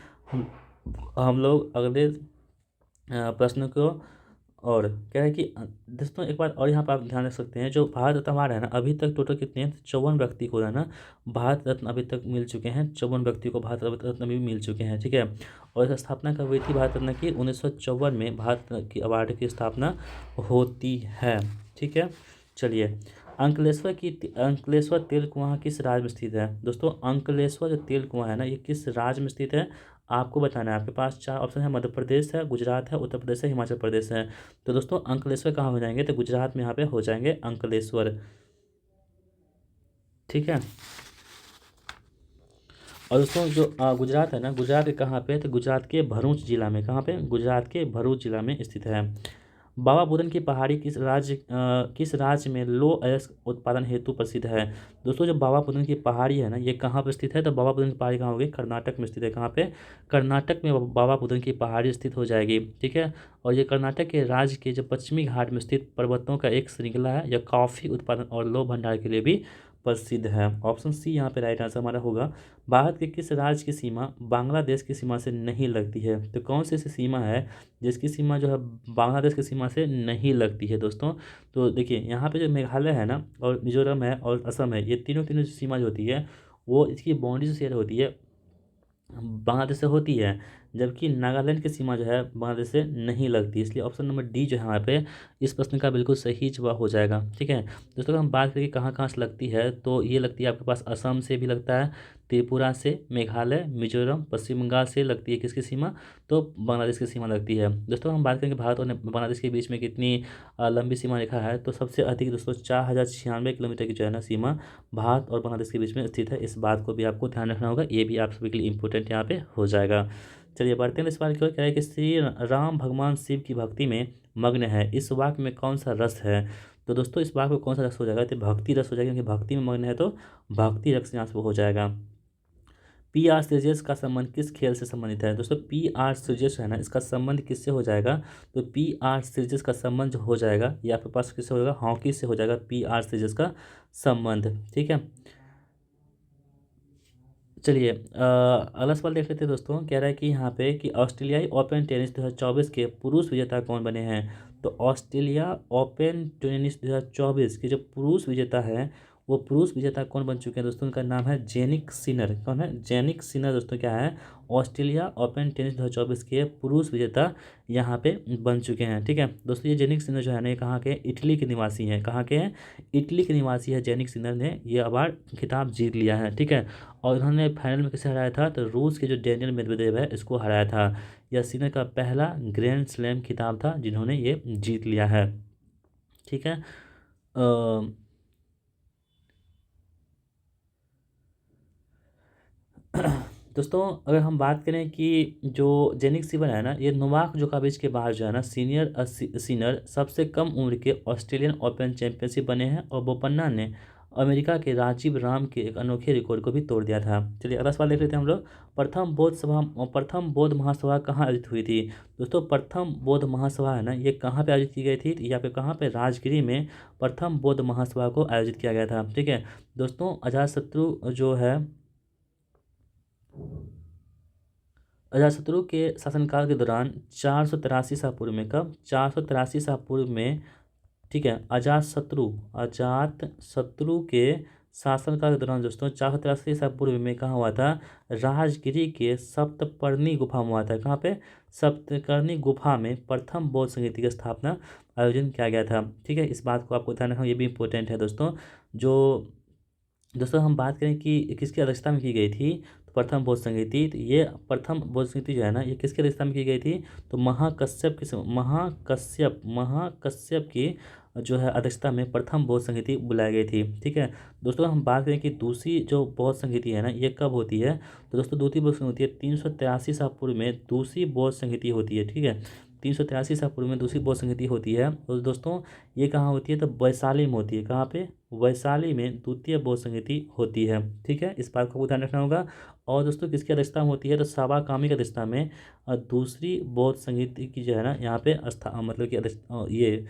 हम लोग अगले प्रश्न को। और क्या है कि दोस्तों एक बात और यहाँ पर आप ध्यान रख सकते हैं, जो भारत रत्न अवार्ड है ना, अभी तक टोटल कितने हैं, 54 व्यक्ति को है ना भारत रत्न अभी तक मिल चुके हैं, 54 व्यक्ति को भारत रत्न भी मिल चुके हैं, ठीक है। और इस स्थापना कब हुई थी भारत रत्न की, 1954 में भारत रत्न की अवार्ड की स्थापना होती है, ठीक है। चलिए, अंकलेश्वर तेल कुआं किस राज्य में स्थित है। दोस्तों अंकलेश्वर जो तेल कुआं है ना, ये किस राज्य में स्थित है, आपको बताना है। आपके पास 4 ऑप्शन है, मध्य प्रदेश है, गुजरात है, उत्तर प्रदेश है, हिमाचल प्रदेश है। तो दोस्तों अंकलेश्वर कहाँ हो जाएंगे, तो गुजरात में यहाँ पे हो जाएंगे अंकलेश्वर, ठीक है। और दोस्तों जो गुजरात है ना, गुजरात के कहाँ पे है, तो गुजरात के भरूच जिला में, कहाँ पे, गुजरात के भरूच जिला में स्थित है। बाबा बुदन की पहाड़ी किस राज्य में लो अयस्क उत्पादन हेतु प्रसिद्ध है। दोस्तों जो बाबा बुदन की पहाड़ी है ना, ये कहाँ पर स्थित है, तो बाबा बुदन की पहाड़ी कहाँ होगी, कर्नाटक में स्थित है। कहाँ पे, कर्नाटक में बाबा बुदन की पहाड़ी स्थित हो जाएगी, ठीक है। और ये कर्नाटक के राज्य के जो पश्चिमी घाट में स्थित पर्वतों का एक श्रृंखला है। यह कॉफी उत्पादन और लौह भंडार के लिए भी प्रसिद्ध है। ऑप्शन सी यहाँ पे राइट आंसर हमारा होगा। भारत के किस राज्य की सीमा बांग्लादेश की सीमा से नहीं लगती है, तो कौन सी ऐसी सीमा है जिसकी सीमा जो है बांग्लादेश की सीमा से नहीं लगती है दोस्तों। तो देखिए यहाँ पे जो मेघालय है ना, और मिजोरम है और असम है, ये तीनों तीनों सीमा जो होती है वो इसकी बाउंड्री से शेयर होती है, बांग्लादेश से होती है। जबकि नागालैंड की सीमा जो है बांग्लादेश से नहीं लगती, इसलिए ऑप्शन नंबर डी जो है यहाँ पे इस प्रश्न का बिल्कुल सही जवाब हो जाएगा, ठीक है। दोस्तों अगर हम बात करें कहाँ कहाँ से लगती है, तो ये लगती है आपके पास असम से भी लगता है, त्रिपुरा से, मेघालय, मिजोरम, पश्चिम बंगाल से लगती है किसकी सीमा, तो बांग्लादेश की सीमा लगती है। दोस्तों हम बात करेंगे भारत और बांग्लादेश के बीच में कितनी लंबी सीमा रेखा है, तो सबसे अधिक दोस्तों 4096 किलोमीटर की जो है ना सीमा भारत और बांग्लादेश के बीच में स्थित है। इस बात को भी आपको ध्यान रखना होगा, ये भी आप सभी के लिए इंपॉर्टेंट यहाँ पे हो जाएगा। चलिए बढ़ते हैं इस बार की ओर। क्या है कि श्री राम भगवान शिव की भक्ति में मग्न है, इस वाक्य में कौन सा रस है। तो दोस्तों इस वाक्य में कौन सा रस हो जाएगा, तो भक्ति रस हो जाएगा, क्योंकि भक्ति में मग्न है तो भक्ति रस यहाँ से हो जाएगा। पी आर सीरीज का संबंध किस खेल से संबंधित है। दोस्तों पी आर सीरीज है ना, इसका संबंध किससे हो जाएगा, तो पी आर सीरीज का संबंध जो हो जाएगा ये आपके पास किससे हो जाएगा, हॉकी से हो जाएगा पी आर सीरीज का संबंध, ठीक है। चलिए अगला सवाल देख लेते हैं दोस्तों। कह रहा है कि यहाँ पे कि ऑस्ट्रेलियाई ओपन टेनिस 2024 के पुरुष विजेता कौन बने हैं। तो ऑस्ट्रेलिया ओपन टेनिस 2024 के जो पुरुष विजेता है, वो पुरुष विजेता कौन बन चुके हैं दोस्तों, उनका नाम है जेनिक सिनर। कौन है, जेनिक सिनर दोस्तों क्या है, ऑस्ट्रेलिया ओपन टेनिस 2024 के पुरुष विजेता यहाँ पे बन चुके हैं, ठीक है। दोस्तों ये जेनिक सिनर जो है ना, ये कहाँ के, इटली के निवासी हैं। कहाँ के हैं, इटली के निवासी है। जेनिक सिनर ने ये अवार्ड खिताब जीत लिया है, ठीक है। और उन्होंने फाइनल में किसे हराया था, तो रूस के जो डेनियल मेदवेदेव है इसको हराया था। यह सिनर का पहला ग्रैंड स्लैम खिताब था जिन्होंने ये जीत लिया है, ठीक है। दोस्तों अगर हम बात करें कि जो जेनिक सिनर है ना, ये नोवाक जोकोविच के बाद जो है ना सीनियर सबसे कम उम्र के ऑस्ट्रेलियन ओपन चैंपियनशिप बने हैं। और बोपन्ना ने अमेरिका के राजीव राम के एक अनोखे रिकॉर्ड को भी तोड़ दिया था। चलिए अगला सवाल देख लेते हैं हम लोग। प्रथम बौद्ध महासभा कहाँ आयोजित हुई थी। दोस्तों प्रथम बौद्ध महासभा है ना, ये कहाँ पे आयोजित की गई थी, या पे कहाँ पे, राजगिरी में प्रथम बौद्ध महासभा को आयोजित किया गया था, ठीक है। दोस्तों अजातशत्रु जो है, अजातशत्रु के शासनकाल के दौरान 483 ईसा पूर्व में, कब, 483 ईसा पूर्व में, ठीक है। अजात शत्रु के शासनकाल के दौरान दोस्तों 483 ईसा पूर्व में कहाँ हुआ था, राजगिरी के सप्तपर्णी गुफा में हुआ था। कहाँ पे, सप्तपर्णी गुफा में प्रथम बौद्ध संगीति की स्थापना आयोजन किया गया था, ठीक है। इस बात को आपको ध्यान रखना, ये भी इंपॉर्टेंट है दोस्तों। जो दोस्तों हम बात करें कि किसकी अध्यक्षता में की गई थी, तो प्रथम बौद्ध संगीति। तो ये प्रथम बौद्ध संगीति जो है ना, ये किसके अध्यक्षता में की गई थी? तो महाकश्यप की जो है अध्यक्षता में प्रथम बौद्ध संगीति बुलाई गई थी। ठीक है दोस्तों, हम बात करें कि दूसरी जो बौद्ध संगीति है ना, ये कब होती है? तो दोस्तों दूसरी बौद्ध संगीति 383 ईसा पूर्व में दूसरी बौद्ध संगीति होती है। ठीक है, 383 ईसा पूर्व में दूसरी बौद्ध संगीति होती है। और दोस्तों ये कहाँ होती है? तो वैशाली में होती है। कहाँ पे? वैशाली में द्वितीय बौद्ध संगीति होती है। ठीक है, इस बात को ध्यान रखना होगा। और दोस्तों किसकी अध्यक्षता में होती है? तो साबा कामी की अध्यक्षता में दूसरी बौद्ध संगीति की जो है ना, यहाँ पे मतलब कि ये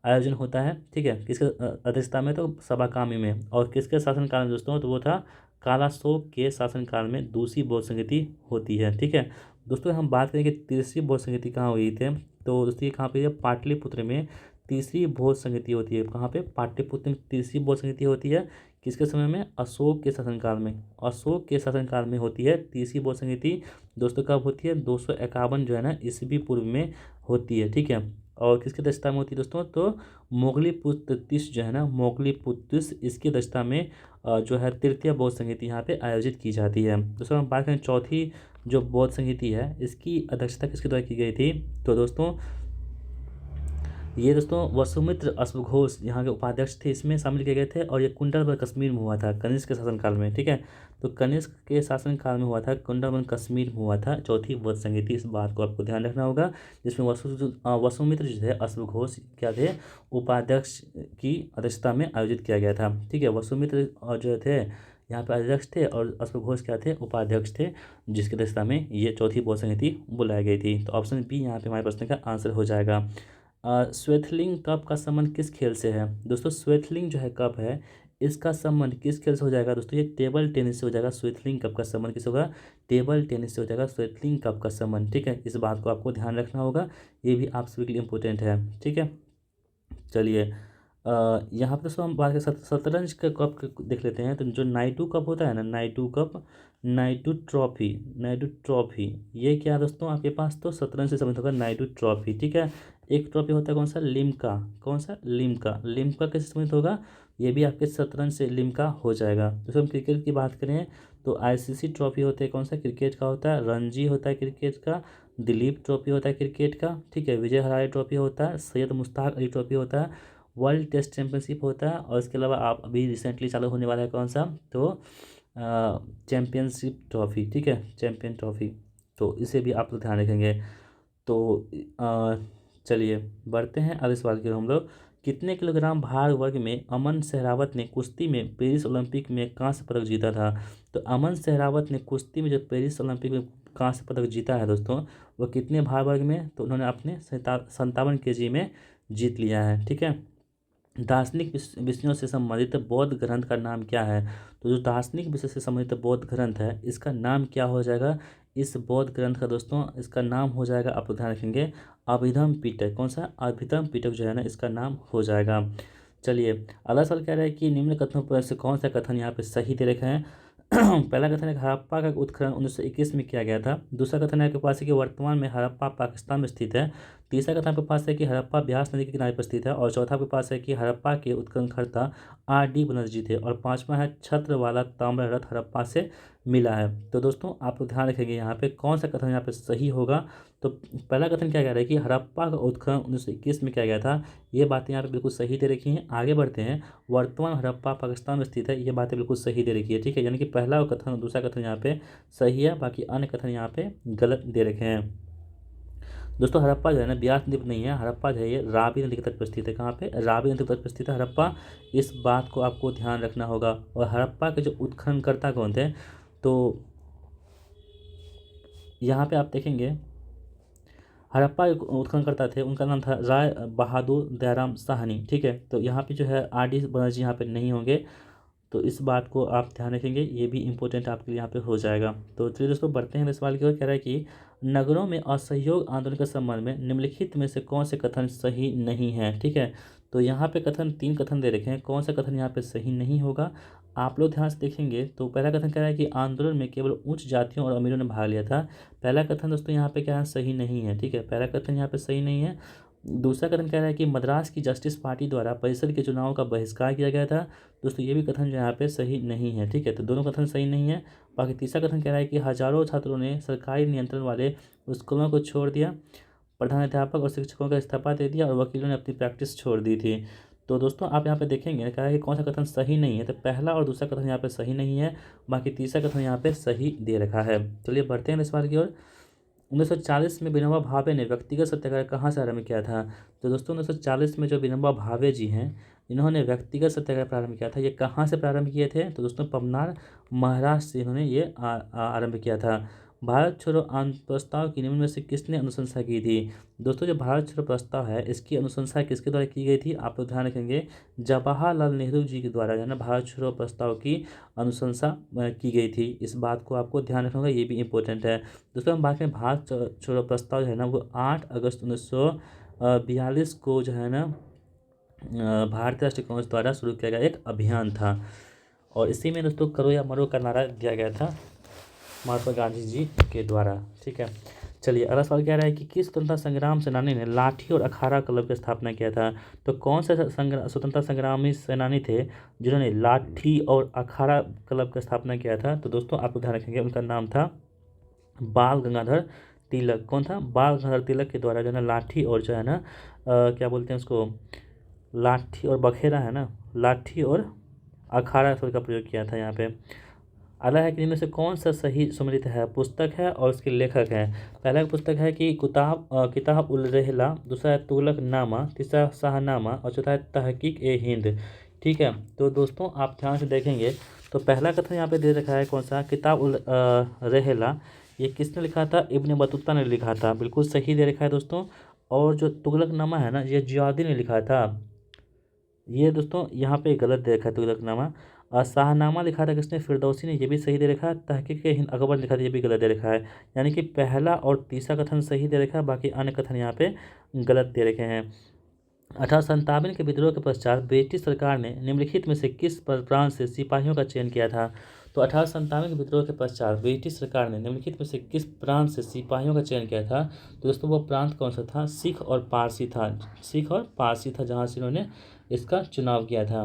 आयोजन होता है। ठीक है, किसके अध्यक्षता में? तो साबा कामी में। और किसके शासनकाल में दोस्तों? तो वो था कालाशोक के शासनकाल में दूसरी बौद्ध संगीति होती है। ठीक है दोस्तों, हम बात करें कि तीसरी बौद्ध संगीति कहाँ हुई थी, तो दोस्तों ये कहाँ पे है? पाटलिपुत्र में तीसरी बौद्ध संगीति होती है। कहाँ पे? पाटलिपुत्र में तीसरी बौद्ध संगीति होती है। किसके समय में? अशोक के शासनकाल में। अशोक के शासनकाल में होती है तीसरी बौद्ध संगीति। दोस्तों कब होती है? 251 जो है ना ईस्वी पूर्व में होती है। ठीक है, और किसकी अध्यक्षता में होती है दोस्तों? तो मोगलीपुत्र जो है ना, मोगलीपुत्र इसकी अध्यक्षता में जो है तृतीय बौद्ध संगीति यहाँ पे आयोजित की जाती है। दोस्तों हम बात करें चौथी जो बौद्ध संगीति है, इसकी अध्यक्षता किसके द्वारा की गई थी? तो दोस्तों ये दोस्तों वसुमित्र अश्वघोष यहाँ के उपाध्यक्ष थे, इसमें शामिल किए गए थे। और ये कुंडलबन कश्मीर में हुआ था कनिष्क के शासनकाल में। ठीक है, तो कनिष्क के शासनकाल में हुआ था, कुंडलबन कश्मीर में हुआ था चौथी बौद्ध संगीति। इस बात को आपको ध्यान रखना होगा, जिसमें वसुमित्र जो थे अश्वघोष क्या थे? उपाध्यक्ष की अध्यक्षता में आयोजित किया गया था। ठीक है, वसुमित्र जो थे यहाँ पे अध्यक्ष थे और अश्वघोष क्या थे? उपाध्यक्ष थे, जिसकी अध्यक्षता में ये चौथी बौद्ध संगीति बुलाई गई थी। तो ऑप्शन बी यहाँ पे हमारे प्रश्न का आंसर हो जाएगा। स्वेथलिंग कप का संबंध किस खेल से है? दोस्तों स्वेथलिंग जो है कप है, इसका संबंध किस खेल से हो जाएगा? दोस्तों ये टेबल टेनिस से हो जाएगा। स्वेथलिंग कप का संबंध किस होगा? टेबल टेनिस से हो जाएगा स्वेथलिंग कप का संबंध। ठीक है, इस बात को आपको ध्यान रखना होगा, ये भी आप सभी के लिए इम्पोर्टेंट है। ठीक है, चलिए यहाँ पर दोस्तों हम बात करें शतरंज का कप देख लेते हैं। तो जो नाइटू कप होता है ना, नाइटू कप, नाइटू ट्रॉफी, ये क्या है दोस्तों आपके पास? तो शतरंज से संबंधित होगा नाइटू ट्रॉफी। ठीक है, एक ट्रॉफी होता है कौन सा? लिम्का। कौन सा? लिम्का। लिम्का किससे संबंधित होगा? ये भी आपके शतरंज से लिम्का हो जाएगा। तो हम क्रिकेट की बात करें तो आईसीसी ट्रॉफी होते हैं, कौन सा? क्रिकेट का होता है। रणजी होता है क्रिकेट का। दिलीप ट्रॉफी होता है क्रिकेट का। ठीक है, विजय हजारे ट्रॉफी होता है। सैयद मुश्ताक अली ट्रॉफी होता है। वर्ल्ड टेस्ट चैंपियनशिप होता है। और इसके अलावा आप अभी रिसेंटली चालू होने वाला है कौन सा? तो चैम्पियनशिप ट्रॉफी। ठीक है, चैम्पियन ट्रॉफी, तो इसे भी आप लोग ध्यान रखेंगे। तो चलिए बढ़ते हैं अगले सवाल की ओर हम लोग। कितने किलोग्राम भार वर्ग में अमन सहरावत ने कुश्ती में पेरिस ओलंपिक में कांस्य पदक जीता था? तो अमन सहरावत ने कुश्ती में जो पेरिस ओलंपिक में कांस्य पदक जीता है दोस्तों, वो कितने भार वर्ग में? तो उन्होंने अपने 57 kg में जीत लिया है। ठीक है, दार्शनिक विषयों से संबंधित बौद्ध ग्रंथ का नाम क्या है? तो जो दार्शनिक विषय से संबंधित बौद्ध ग्रंथ है, इसका नाम क्या हो जाएगा? इस बौद्ध ग्रंथ का दोस्तों इसका नाम हो जाएगा, आप लोग ध्यान रखेंगे, अभिधम पिटक। कौन सा? अभिधम पिटक जो है ना, इसका नाम हो जाएगा। चलिए अगला सवाल कह रहा है कि निम्न कथनों पर से कौन सा कथन यहाँ पे सही दे रखे हैं? पहला कथन है कि हड़प्पा का उत्खनन 1921 में किया गया था। दूसरा कथन है आपके पास है कि वर्तमान में हड़प्पा पाकिस्तान में स्थित है। तीसरा कथन आपके पास है कि हड़प्पा ब्यास नदी के किनारे पर स्थित है। और चौथा आपके पास है कि हड़प्पा के उत्खननकर्ता R.D. बनर्जी थे। और पांचवा है छत्रवाला ताम्र रथ हड़प्पा से मिला है। तो दोस्तों आप लोग ध्यान रखेंगे यहाँ पे कौन सा कथन यहाँ पे सही होगा। तो पहला कथन क्या कह रहा है कि हड़प्पा का उत्खनन 1921 में किया गया था, ये बातें यहाँ पे बिल्कुल सही दे रखी हैं। आगे बढ़ते हैं, वर्तमान हड़प्पा पाकिस्तान में स्थित है, ये बातें बिल्कुल सही दे रखी है। ठीक है, यानी कि पहला कथन और दूसरा कथन यहाँ पे सही है, बाकी अन्य कथन यहाँ पे गलत दे रखे हैं। दोस्तों हड़प्पा जो है ना ब्यास नदी पर नहीं है, हड़प्पा जो है ये रावी नदी के तट पर स्थित है। कहाँ पे? रावी नदी के तट पर स्थित है हड़प्पा, इस बात को आपको ध्यान रखना होगा। और हड़प्पा के जो उत्खननकर्ता कौन थे? तो यहाँ पे आप देखेंगे हड़प्पा उत्खननकर्ता थे, उनका नाम था राय बहादुर दयाराम साहनी। ठीक है, तो यहाँ पे जो है R.D. बनर्जी यहाँ पे नहीं होंगे, तो इस बात को आप ध्यान रखेंगे, ये भी इंपॉर्टेंट आपके लिए यहाँ पे हो जाएगा। तो चलिए दोस्तों बढ़ते हैं सवाल की ओर। कह रहा है कि नगरों में असहयोग आंदोलन के संबंध में निम्नलिखित में से कौन से कथन सही नहीं है? ठीक है, तो यहाँ पे कथन 3 कथन दे रखे हैं, कौन सा कथन यहाँ पे सही नहीं होगा आप लोग ध्यान से देखेंगे। तो पहला कथन कह रहा है कि आंदोलन में केवल उच्च जातियों और अमीरों ने भाग लिया था। पहला कथन दोस्तों यहाँ पे क्या है? सही नहीं है। ठीक है, पहला कथन यहाँ पे सही नहीं है। दूसरा कथन कह रहा है कि मद्रास की जस्टिस पार्टी द्वारा परिषद के चुनाव का बहिष्कार किया गया था। दोस्तों ये भी कथन जो यहाँ पे सही नहीं है, ठीक है, तो दोनों कथन सही नहीं है। बाकी तीसरा कथन कह रहा है कि हजारों छात्रों ने सरकारी नियंत्रण वाले स्कूलों को छोड़ दिया, प्रधानाध्यापक और शिक्षकों का इस्तीफा दे दिया और वकीलों ने अपनी प्रैक्टिस छोड़ दी थी। तो दोस्तों आप यहाँ पे देखेंगे कहा है कि कौन सा कथन सही नहीं है, तो पहला और दूसरा कथन यहाँ पे सही नहीं है, बाकी तीसरा कथन यहाँ पे सही दे रखा है। चलिए बढ़ते हैं इस बार की ओर। 1940 में विनोबा भावे ने व्यक्तिगत सत्याग्रह कहाँ से आरंभ किया था? तो दोस्तों 1940 में जो विनोबा भावे जी हैं, इन्होंने व्यक्तिगत सत्याग्रह प्रारंभ किया था। ये कहाँ से प्रारंभ किए थे? तो दोस्तों पवनार महाराष्ट्र से इन्होंने ये आरंभ किया था। भारत छोड़ो प्रस्ताव की निम्न में से किसने अनुशंसा की थी? दोस्तों जो भारत छोड़ो प्रस्ताव है, इसकी अनुशंसा किसके द्वारा की गई थी? आप लोग ध्यान रखेंगे, जवाहरलाल नेहरू जी के द्वारा जो है ना भारत छोड़ो प्रस्ताव की अनुशंसा की गई थी। इस बात को आपको ध्यान रखना होगा, ये भी इंपॉर्टेंट है। दोस्तों हम बात करें भारत छोड़ो प्रस्ताव जो है ना, वो 8 अगस्त 1942 को जो है ना भारतीय राष्ट्रीय कांग्रेस द्वारा शुरू किया गया एक अभियान था, और इसी में दोस्तों करो या मरो का नारा दिया गया था महात्मा गांधी जी के द्वारा, ठीक है। चलिए अगला सवाल कह रहा है कि किस स्वतंत्रता संग्राम सेनानी ने लाठी और अखाड़ा क्लब की स्थापना किया था? तो कौन से स्वतंत्रता संग्रामी सेनानी थे जिन्होंने लाठी और अखाड़ा क्लब की स्थापना किया था? तो दोस्तों आप ध्यान रखेंगे, उनका नाम था बाल गंगाधर तिलक। कौन था? बाल गंगाधर तिलक के द्वारा जो है ना लाठी और जो है ना क्या बोलते हैं उसको, लाठी और बखेरा है ना, लाठी और अखाड़ा शब्द का प्रयोग किया था यहाँ पे। अगला है कि इनमें से कौन सा सही सुमृत है, पुस्तक है और उसके लेखक हैं? पहला पुस्तक है कि किताब उल रहला, दूसरा है तुगलक नामा, तीसरा शाहनामा और चौथा है तहकीक ए हिंद, ठीक है। तो दोस्तों आप ध्यान से देखेंगे तो पहला कथन यहाँ पे दे रखा है कौन सा, किताब उल रहला, ये किसने लिखा था? इब्न बतूता ने लिखा था, बिल्कुल सही दे रखा है दोस्तों। और जो तुगलकनामा है ना, ये जियाउद्दीन ने लिखा था, ये दोस्तों यहाँ पे गलत दे रखा है तुगलकनामा। और शाहनामा लिखा था किसने? फिरदौसी ने, ये भी सही दे रखा है। तहकीक हिंद अकबर ने लिखा था, ये भी गलत दे रखा है। यानी कि पहला और तीसरा कथन सही दे रखा है, बाकी अन्य कथन यहाँ पे गलत दे रखे हैं। 1857 के विद्रोह के पश्चात ब्रिटिश सरकार ने निम्नलिखित में से किस प्रांत से सिपाहियों का चयन किया था? तो 1857 के विद्रोह के पश्चात ब्रिटिश सरकार ने निम्नलिखित में से किस प्रांत से सिपाहियों का चयन किया था? तो दोस्तों वो प्रांत कौन सा था? सिख और पारसी था, सिख और पारसी था, जहाँ से इन्होंने इसका चुनाव किया था।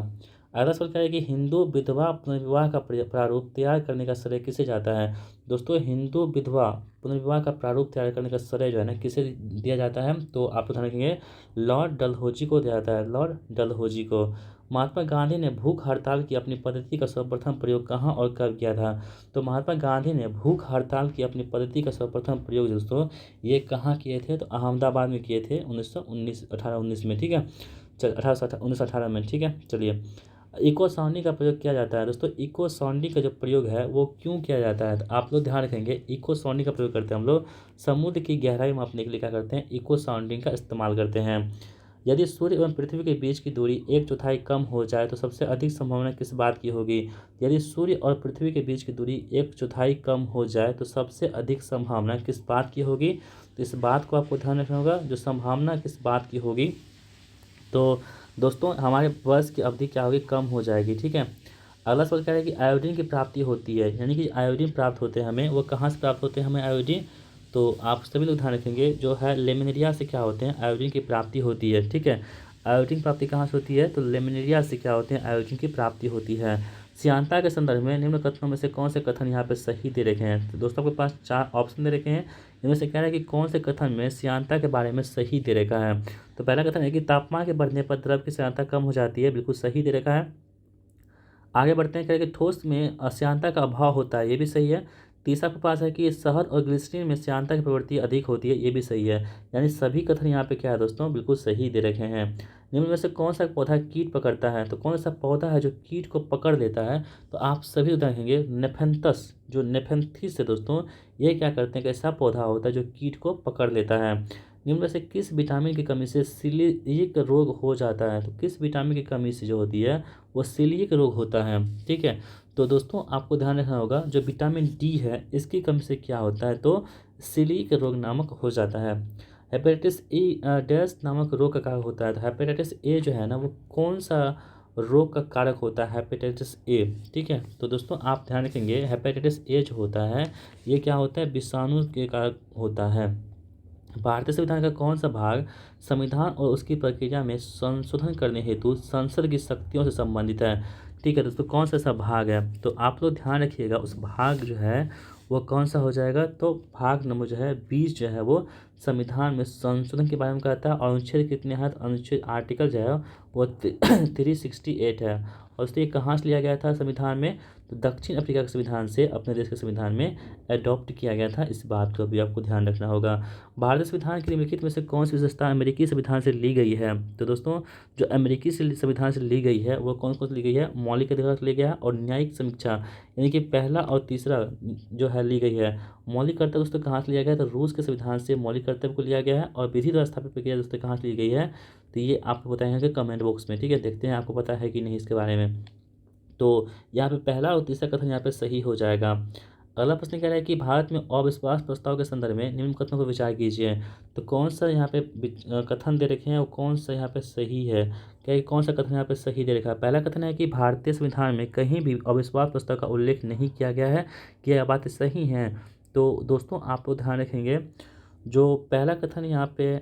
अगला सवाल क्या है कि हिंदू विधवा पुनर्विवाह का प्रारूप तैयार करने का श्रेय किसे जाता है? दोस्तों हिंदू विधवा पुनर्विवाह का प्रारूप तैयार करने का श्रेय जो है ना किसे दिया जाता है? तो आप ध्यान रखेंगे, लॉर्ड डलहौजी को दिया जाता है, लॉर्ड डलहौजी को। महात्मा गांधी ने भूख हड़ताल की अपनी पद्धति का सर्वप्रथम प्रयोग कहाँ और कब किया था? तो महात्मा गांधी ने भूख हड़ताल की अपनी पद्धति का सर्वप्रथम प्रयोग दोस्तों ये कहाँ किए थे? तो अहमदाबाद में किए थे 1819 में, ठीक है। चल 1918 में, ठीक है। चलिए इको साउंडिंग का प्रयोग किया जाता है दोस्तों, इको साउंडिंग का जो प्रयोग है वो क्यों किया जाता है? तो आप लोग ध्यान रखेंगे, इको साउंडिंग का प्रयोग करते हैं हम लोग समुद्र की गहराई मापने के लिए क्या करते हैं? इको साउंडिंग का इस्तेमाल करते हैं। यदि सूर्य एवं पृथ्वी के बीच की दूरी 1/4 कम हो जाए तो सबसे अधिक संभावना किस बात की होगी? यदि सूर्य और पृथ्वी के बीच की दूरी 1/4 कम हो जाए तो सबसे अधिक संभावना किस बात की होगी? तो इस बात को आपको ध्यान रखना होगा, जो संभावना किस बात की होगी, तो दोस्तों हमारे वर्ष की अवधि क्या होगी? कम हो जाएगी, ठीक है। अगला सवाल क्या है कि आयोडीन की प्राप्ति होती है, यानी कि आयोडीन प्राप्त होते हैं हमें, वो कहाँ से प्राप्त होते हैं हमें आयोडीन? तो आप सभी लोग ध्यान रखेंगे, जो है लेमिनेरिया से क्या होते हैं? आयोडीन की प्राप्ति होती है, ठीक है। आयोडीन प्राप्ति कहाँ से होती है? तो लेमिनेरिया से क्या होते हैं? आयोडीन की प्राप्ति होती है। श्यानता के संदर्भ में निम्न कथनों में से कौन से कथन यहाँ पे सही दे रखे हैं? तो दोस्तों आपके पास 4 ऑप्शन दे रखे हैं, इनमें से कह रहा है कि कौन से कथन में श्यानता के बारे में सही दे रखा है? तो पहला कथन है कि तापमान के बढ़ने पर द्रव की श्यानता कम हो जाती है, बिल्कुल सही दे रखा है। आगे बढ़ते हैं, कह रहे हैं कि ठोस में श्यानता का अभाव होता है, ये भी सही है। तीसरा के पास है कि शहद और ग्लिसरीन में श्यानता की प्रवृत्ति अधिक होती है, ये भी सही है। यानी सभी कथन यहाँ पे क्या है दोस्तों? बिल्कुल सही दे रखे हैं। निम्न में से कौन सा पौधा कीट पकड़ता है? तो कौन सा पौधा है जो कीट को पकड़ लेता है? तो आप सभी देखेंगे नेफेंथस, जो नेफेंथिस है दोस्तों, ये क्या करते हैं कि ऐसा पौधा होता है जो कीट को पकड़ लेता है। निम्न में से किस विटामिन की कमी से सीलिएक रोग हो जाता है? तो किस विटामिन की कमी से जो होती है वो सीलिएक रोग होता है, ठीक है। तो दोस्तों आपको ध्यान रखना होगा, जो विटामिन डी है इसकी कमी से क्या होता है? तो सीलिएक रोग नामक हो जाता है। हेपेटाइटिस ए डैश नामक रोग का कारक होता है, तो हेपेटाइटिस ए जो है ना वो कौन सा रोग का कारक होता है? हेपेटाइटिस ए, ठीक है। तो दोस्तों आप ध्यान रखेंगे, हेपेटाइटिस ए जो होता है ये क्या होता है? विषाणु के कारक होता है। भारतीय संविधान का कौन सा भाग संविधान और उसकी प्रक्रिया में संशोधन करने हेतु संसद की शक्तियों से संबंधित है? ठीक है दोस्तों, कौन सा ऐसा भाग है? तो आप लोग ध्यान रखिएगा, उस भाग जो है वो कौन सा हो जाएगा। तो भाग नंबर जो है 20 जो है वो संविधान में संशोधन के बारे में कहता है। और अनुच्छेद कितने हैं? अनुच्छेद आर्टिकल जो है वो 368 है। और उससे कहाँ से लिया गया था संविधान में? तो दक्षिण अफ्रीका के संविधान से अपने देश के संविधान में अडॉप्ट किया गया था। इस बात को भी आपको ध्यान रखना होगा। भारतीय संविधान की निम्नलिखित में से कौन सी विशेषता अमेरिकी संविधान से ली गई है? तो दोस्तों, जो अमेरिकी संविधान से ली गई है वो कौन कौन सी ली गई है? मौलिक अधिकार से ली गया है और न्यायिक समीक्षा, यानी कि पहला और तीसरा जो है ली गई है। मौलिक कर्तव्य दोस्तों कहाँ से लिया गया है? तो रूस के संविधान से मौलिक कर्तव्य को लिया गया है। और विधि द्वारा स्थापित प्रक्रिया दोस्तों कहाँ से ली गई है? तो ये आपको बताएंगे कमेंट बॉक्स में। ठीक है, देखते हैं आपको पता है कि नहीं इसके बारे में। तो यहाँ पे पहला और तीसरा कथन यहाँ पे सही हो जाएगा। अगला प्रश्न कह रहा है कि भारत में अविश्वास प्रस्ताव के संदर्भ में निम्न कथनों पर विचार कीजिए। तो कौन सा यहाँ पे कथन दे रखे हैं और कौन सा यहाँ पे सही है? क्या कौन सा कथन यहाँ पे सही दे रखा है? पहला कथन है कि भारतीय संविधान में कहीं भी अविश्वास प्रस्ताव का उल्लेख नहीं किया गया है। क्या यह बातें सही हैं? तो दोस्तों आप लोग ध्यान रखेंगे, जो पहला कथन यहाँ पे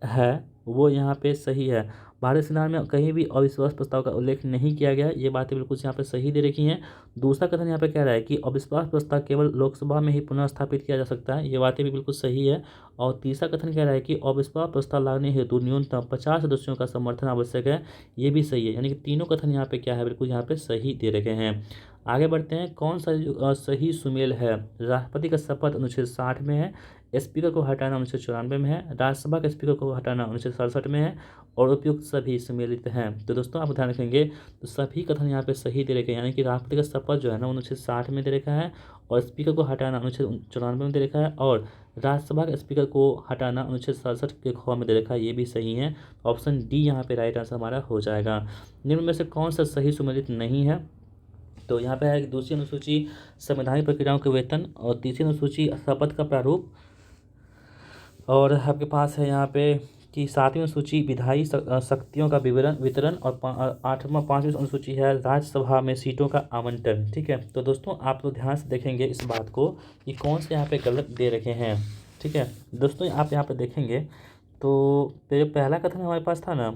है वो यहाँ पे सही है। भारतीय संविधान में कहीं भी अविश्वास प्रस्ताव का उल्लेख नहीं किया गया, ये बातें बिल्कुल यहाँ पे सही दे रखी हैं। दूसरा कथन यहाँ पे कह रहा है कि अविश्वास प्रस्ताव केवल लोकसभा में ही पुनः स्थापित किया जा सकता है, ये बातें भी बिल्कुल सही है। और तीसरा कथन कह रहा है कि अविश्वास प्रस्ताव लाने हेतु न्यूनतम 50 सदस्यों का समर्थन आवश्यक है, ये भी सही है। यानी कि तीनों कथन यहाँ पे क्या है, बिल्कुल यहाँ पे सही दे रखे हैं। आगे बढ़ते हैं, कौन सा सही सुमेल है? राष्ट्रपति का शपथ अनुच्छेद 60 में है, स्पीकर को हटाना अनुच्छेद 94 में है, राज्यसभा के स्पीकर को हटाना अनुच्छेद 67 में है, और उपयुक्त सभी सम्मिलित हैं। तो दोस्तों आप ध्यान रखेंगे, तो सभी कथन यहाँ पे सही दे रखे हैं। यानी कि राष्ट्रपति का शपथ जो है ना अनुच्छेद 60 में दे रखा है, और स्पीकर को हटाना अनुच्छेद 94 में दे रखा है, और राज्यसभा के स्पीकर को हटाना अनुच्छेद 67 के ख में दे रखा है, ये भी सही है। ऑप्शन डी यहाँ पे राइट आंसर हमारा हो जाएगा। निम्न में से कौन सा सही सुमेलित नहीं है? तो यहाँ पे है दूसरी अनुसूची संवैधानिक प्रक्रियाओं के वेतन, और तीसरी अनुसूची शपथ का प्रारूप, और आपके पास है यहाँ पे कि सातवीं अनुसूची विधायी शक्तियों का वितरण, और पाँचवीं अनुसूची है राज्यसभा में सीटों का आवंटन। ठीक है, तो दोस्तों आप लोग ध्यान से देखेंगे इस बात को कि कौन से यहाँ पे गलत दे रखे हैं। ठीक है दोस्तों, आप यहाँ पे देखेंगे तो पहला कथन हमारे पास था ना,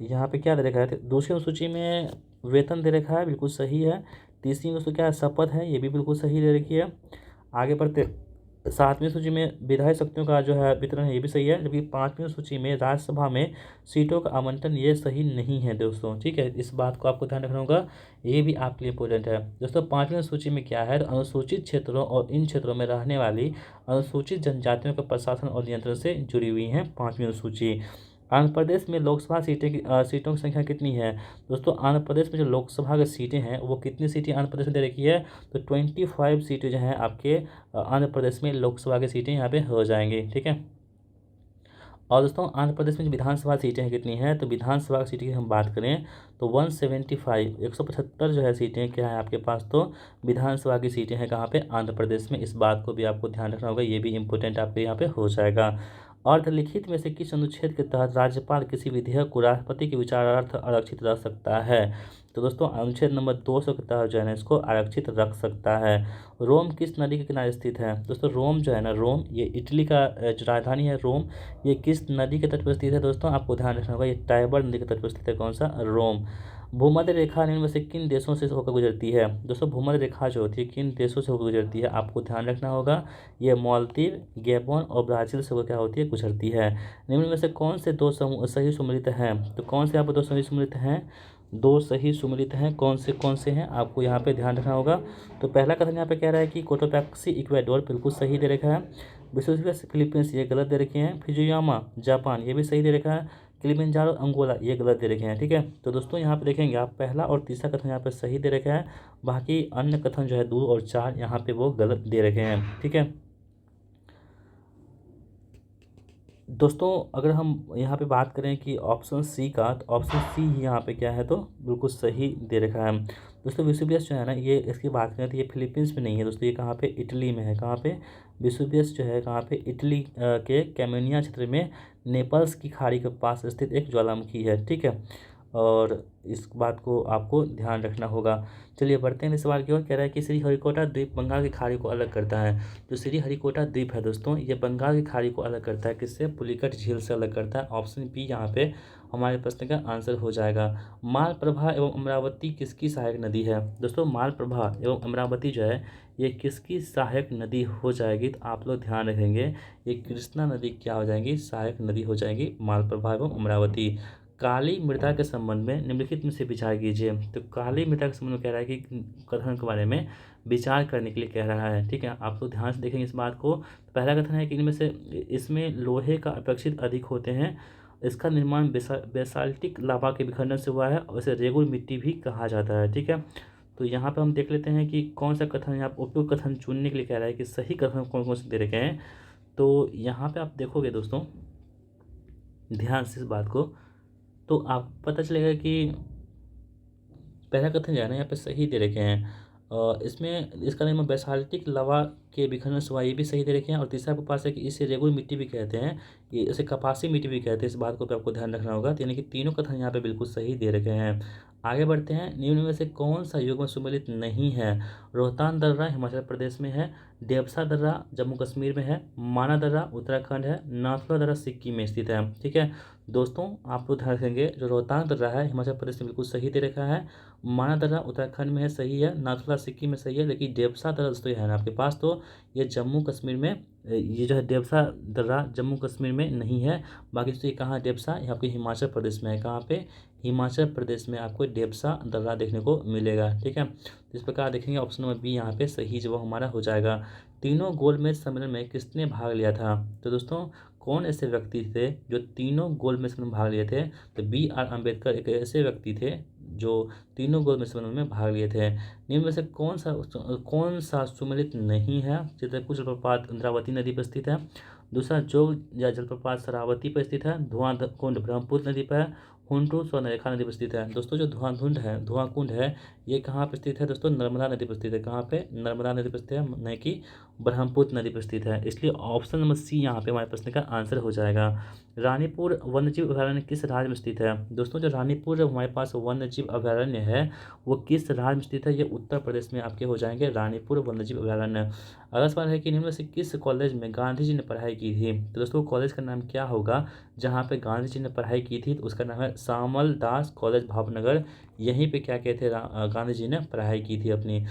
यहाँ पे क्या दे रखा है? दूसरी अनुसूची में वेतन दे रखा है, बिल्कुल सही है। तीसरी अनुसूची क्या है? शपथ है, ये भी बिल्कुल सही दे रखी है। आगे बढ़ते, सातवीं सूची में विधायी शक्तियों का जो है वितरण है, ये भी सही है। जबकि पांचवीं सूची में राज्यसभा में सीटों का आवंटन, ये सही नहीं है दोस्तों। ठीक है, इस बात को आपको ध्यान रखना होगा, ये भी आपके लिए इंपॉर्टेंट है दोस्तों। पांचवीं सूची में क्या है? अनुसूचित क्षेत्रों और इन क्षेत्रों में रहने वाली अनुसूचित जनजातियों के प्रशासन और नियंत्रण से जुड़ी हुई है पांचवीं अनुसूची। आंध्र प्रदेश में लोकसभा सीटों की संख्या कितनी है? दोस्तों आंध्र प्रदेश में जो लोकसभा की सीटें हैं वो कितनी सीटें आंध्र प्रदेश में दे रखी है? तो 25 सीटें जो हैं आपके आंध्र प्रदेश में लोकसभा की सीटें यहाँ पे हो जाएंगी। ठीक है, और दोस्तों आंध्र प्रदेश में जो विधानसभा सीटें हैं कितनी हैं? तो विधानसभा की सीटें की हम बात करें तो 175 175 जो है सीटें क्या है आपके पास? तो विधानसभा की सीटें हैं कहाँ पे? आंध्र प्रदेश में। इस बात को भी आपको ध्यान रखना होगा, ये भी इंपॉर्टेंट आपके यहाँ पे हो जाएगा। अर्धलिखित में से किस अनुच्छेद के तहत राज्यपाल किसी विधेयक को राष्ट्रपति के विचारार्थ आरक्षित रख सकता है? तो दोस्तों अनुच्छेद नंबर 200 के तहत जो है ना इसको आरक्षित रख सकता है। रोम किस नदी के किनारे स्थित है? दोस्तों रोम जो है ना, रोम ये इटली का जो राजधानी है रोम, ये किस नदी के तट पर स्थित है? दोस्तों आपको ध्यान रखना होगा, ये टाइबर नदी के तट पर स्थित है। कौन सा? रोम। भूमध्य रेखा निम्न में से किन देशों से होकर गुजरती है? दोस्तों भूमध्य रेखा जो होती है किन देशों से होकर गुजरती है? आपको ध्यान रखना होगा, ये मालदीव, गैबोन और ब्राज़ील से होकर क्या होती है? गुजरती है। निम्न में से कौन से दो सही सम्मिलित हैं? तो कौन से यहाँ पर दो सही सम्मिलित हैं? दो सही सम्मिलित हैं, कौन से हैं आपको यहाँ पे ध्यान रखना होगा। तो पहला कथन यहाँ पे कह रहा है कि कोटोपैक्सी इक्वाडोर, बिल्कुल सही दे रखा है। विशुद्ध फिलीपींस, ये गलत दे रखे हैं। फिजुयामा जापान, ये भी सही दे रखा है। किलिमंजारो अंगोला, ये गलत दे रखे हैं। ठीक है, तो दोस्तों यहाँ पे देखेंगे आप पहला और तीसरा कथन यहाँ पे सही दे रखा है, बाकी अन्य कथन जो है 2 और 4 यहाँ पे वो गलत दे रखे हैं। ठीक है दोस्तों, अगर हम यहाँ पे बात करें कि ऑप्शन सी का, तो ऑप्शन सी यहाँ पे क्या है? तो बिल्कुल सही दे रखा है। दोस्तों विसुवियस जो है ना, ये इसकी बात करें तो ये फिलीपींस में नहीं है दोस्तों, ये कहाँ पे? इटली में है। कहाँ पे? विसुवियस जो है कहाँ पे? इटली के कैमेनिया क्षेत्र में नेपल्स की खाड़ी के पास स्थित एक ज्वालामुखी है। ठीक है, और इस बात को आपको ध्यान रखना होगा। चलिए बढ़ते हैं इस सवाल की ओर। कह रहा है कि श्रीहरिकोटा द्वीप बंगाल की खाड़ी को अलग करता है। जो श्रीहरिकोटा द्वीप है दोस्तों, ये बंगाल की खाड़ी को अलग करता है। किससे? पुलिकट झील से अलग करता है। ऑप्शन बी यहाँ पे हमारे प्रश्न का आंसर हो जाएगा। मालप्रभा एवं अमरावती किसकी सहायक नदी है? दोस्तों मालप्रभा एवं अमरावती जो है ये किसकी सहायक नदी हो जाएगी? तो आप लोग ध्यान रखेंगे, ये कृष्णा नदी क्या हो जाएगी? सहायक नदी हो जाएगी मालप्रभा एवं अमरावती। काली मृदा के संबंध में निम्नलिखित में से विचार कीजिए। तो काली मृदा के संबंध में कह रहा है कि कथन के बारे में विचार करने के लिए कह रहा है। ठीक है, आप लोग ध्यान से देखेंगे इस बात को। पहला कथन है कि इनमें से इसमें लोहे का अपेक्षित अधिक होते हैं। इसका निर्माण बेसाल्टिक लावा के विखंडन से हुआ है और इसे रेगुल मिट्टी भी कहा जाता है। ठीक है, तो यहाँ पे हम देख लेते हैं कि कौन सा कथन यहाँ पर उपयुक्त कथन चुनने के लिए कह रहा है कि सही कथन कौन कौन से दे रखे हैं। तो यहाँ पे आप देखोगे दोस्तों ध्यान से इस बात को, तो आपको पता चलेगा कि पहला कथन जो है ना यहाँ पे सही दे रखे हैं। इसमें इसका निर्माण बेसाल्टिक लवा के विखंडन से हुआ, ये भी सही दे रखे हैं। और तीसरा आपके पास है कि इसे रेगुल मिट्टी भी कहते हैं, ये इसे कपासी मिट्टी भी कहते हैं। इस बात को भी आपको ध्यान रखना होगा। तो यानी कि तीनों कथन यहाँ पे बिल्कुल सही दे रखे हैं। आगे बढ़ते हैं। निम्न में से कौन सा युग्म सुमेलित नहीं है? रोहतांग दर्रा हिमाचल प्रदेश में है, देवसा दर्रा जम्मू कश्मीर में है, माना दर्रा उत्तराखंड है, नाथुला दर्रा सिक्किम में स्थित है। ठीक है दोस्तों, आप लोग ध्यान रखेंगे, जो रोहतांग दर्रा है हिमाचल प्रदेश में बिल्कुल सही दे रखा है, माना दर्रा उत्तराखंड में है सही है, नाथुला सिक्किम में सही है। लेकिन देवसा दर्रा दोस्तों है ना आपके पास, तो ये जम्मू कश्मीर में, ये जो है देवसा दर्रा जम्मू कश्मीर में नहीं है। बाकी तो ये कहाँ है देवसा? ये आपके हिमाचल प्रदेश में है। कहाँ पे? हिमाचल प्रदेश में आपको देवसा दर्रा देखने को मिलेगा। ठीक है, तो इस प्रकार देखेंगे ऑप्शन नंबर बी यहाँ पे सही जवाब हमारा हो जाएगा। तीनों गोलमेज सम्मेलन में किसने भाग लिया था? तो दोस्तों कौन ऐसे व्यक्ति थे जो तीनों गोलमेज सम्मेलन में भाग लिए थे? तो बी आर अम्बेडकर एक ऐसे व्यक्ति थे जो तीनों गोलमेज सम्मेलन में भाग लिए थे। निम्न में से कौन सा सुमेलित नहीं है? चित्रकूट जलप्रपात इंद्रावती नदी पर स्थित है। दूसरा, जोग या जलप्रपात शरावती पर स्थित है। धुआं कुंड ब्रह्मपुत्र नदी पर है। हुंटू स्वर्णरेखा नदी पर स्थित है। दोस्तों जो धुआं कुंड है ये कहाँ पर स्थित है? दोस्तों नर्मदा नदी पर स्थित है। कहाँ पे? नर्मदा नदी पर स्थित है, न कि ब्रह्मपुत्र नदी पर स्थित है। इसलिए ऑप्शन नंबर सी यहाँ पे हमारे प्रश्न का आंसर हो जाएगा। रानीपुर वन्यजीव अभयारण्य किस राज्य में स्थित है? दोस्तों जो रानीपुर हमारे पास वन्यजीव अभयारण्य है वो किस राज्य में स्थित है? ये उत्तर प्रदेश में आपके हो जाएंगे रानीपुर वन्यजीव अभयारण्य। अगला सवाल है कि निम्न में से किस कॉलेज में गांधी जी ने पढ़ाई की थी? तो दोस्तों कॉलेज का नाम क्या होगा जहाँ पे गांधी जी ने पढ़ाई की थी? तो उसका नाम है श्यामल दास कॉलेज भावनगर। यहीं पे क्या कहते हैं गांधी जी ने पढ़ाई की थी अपनी।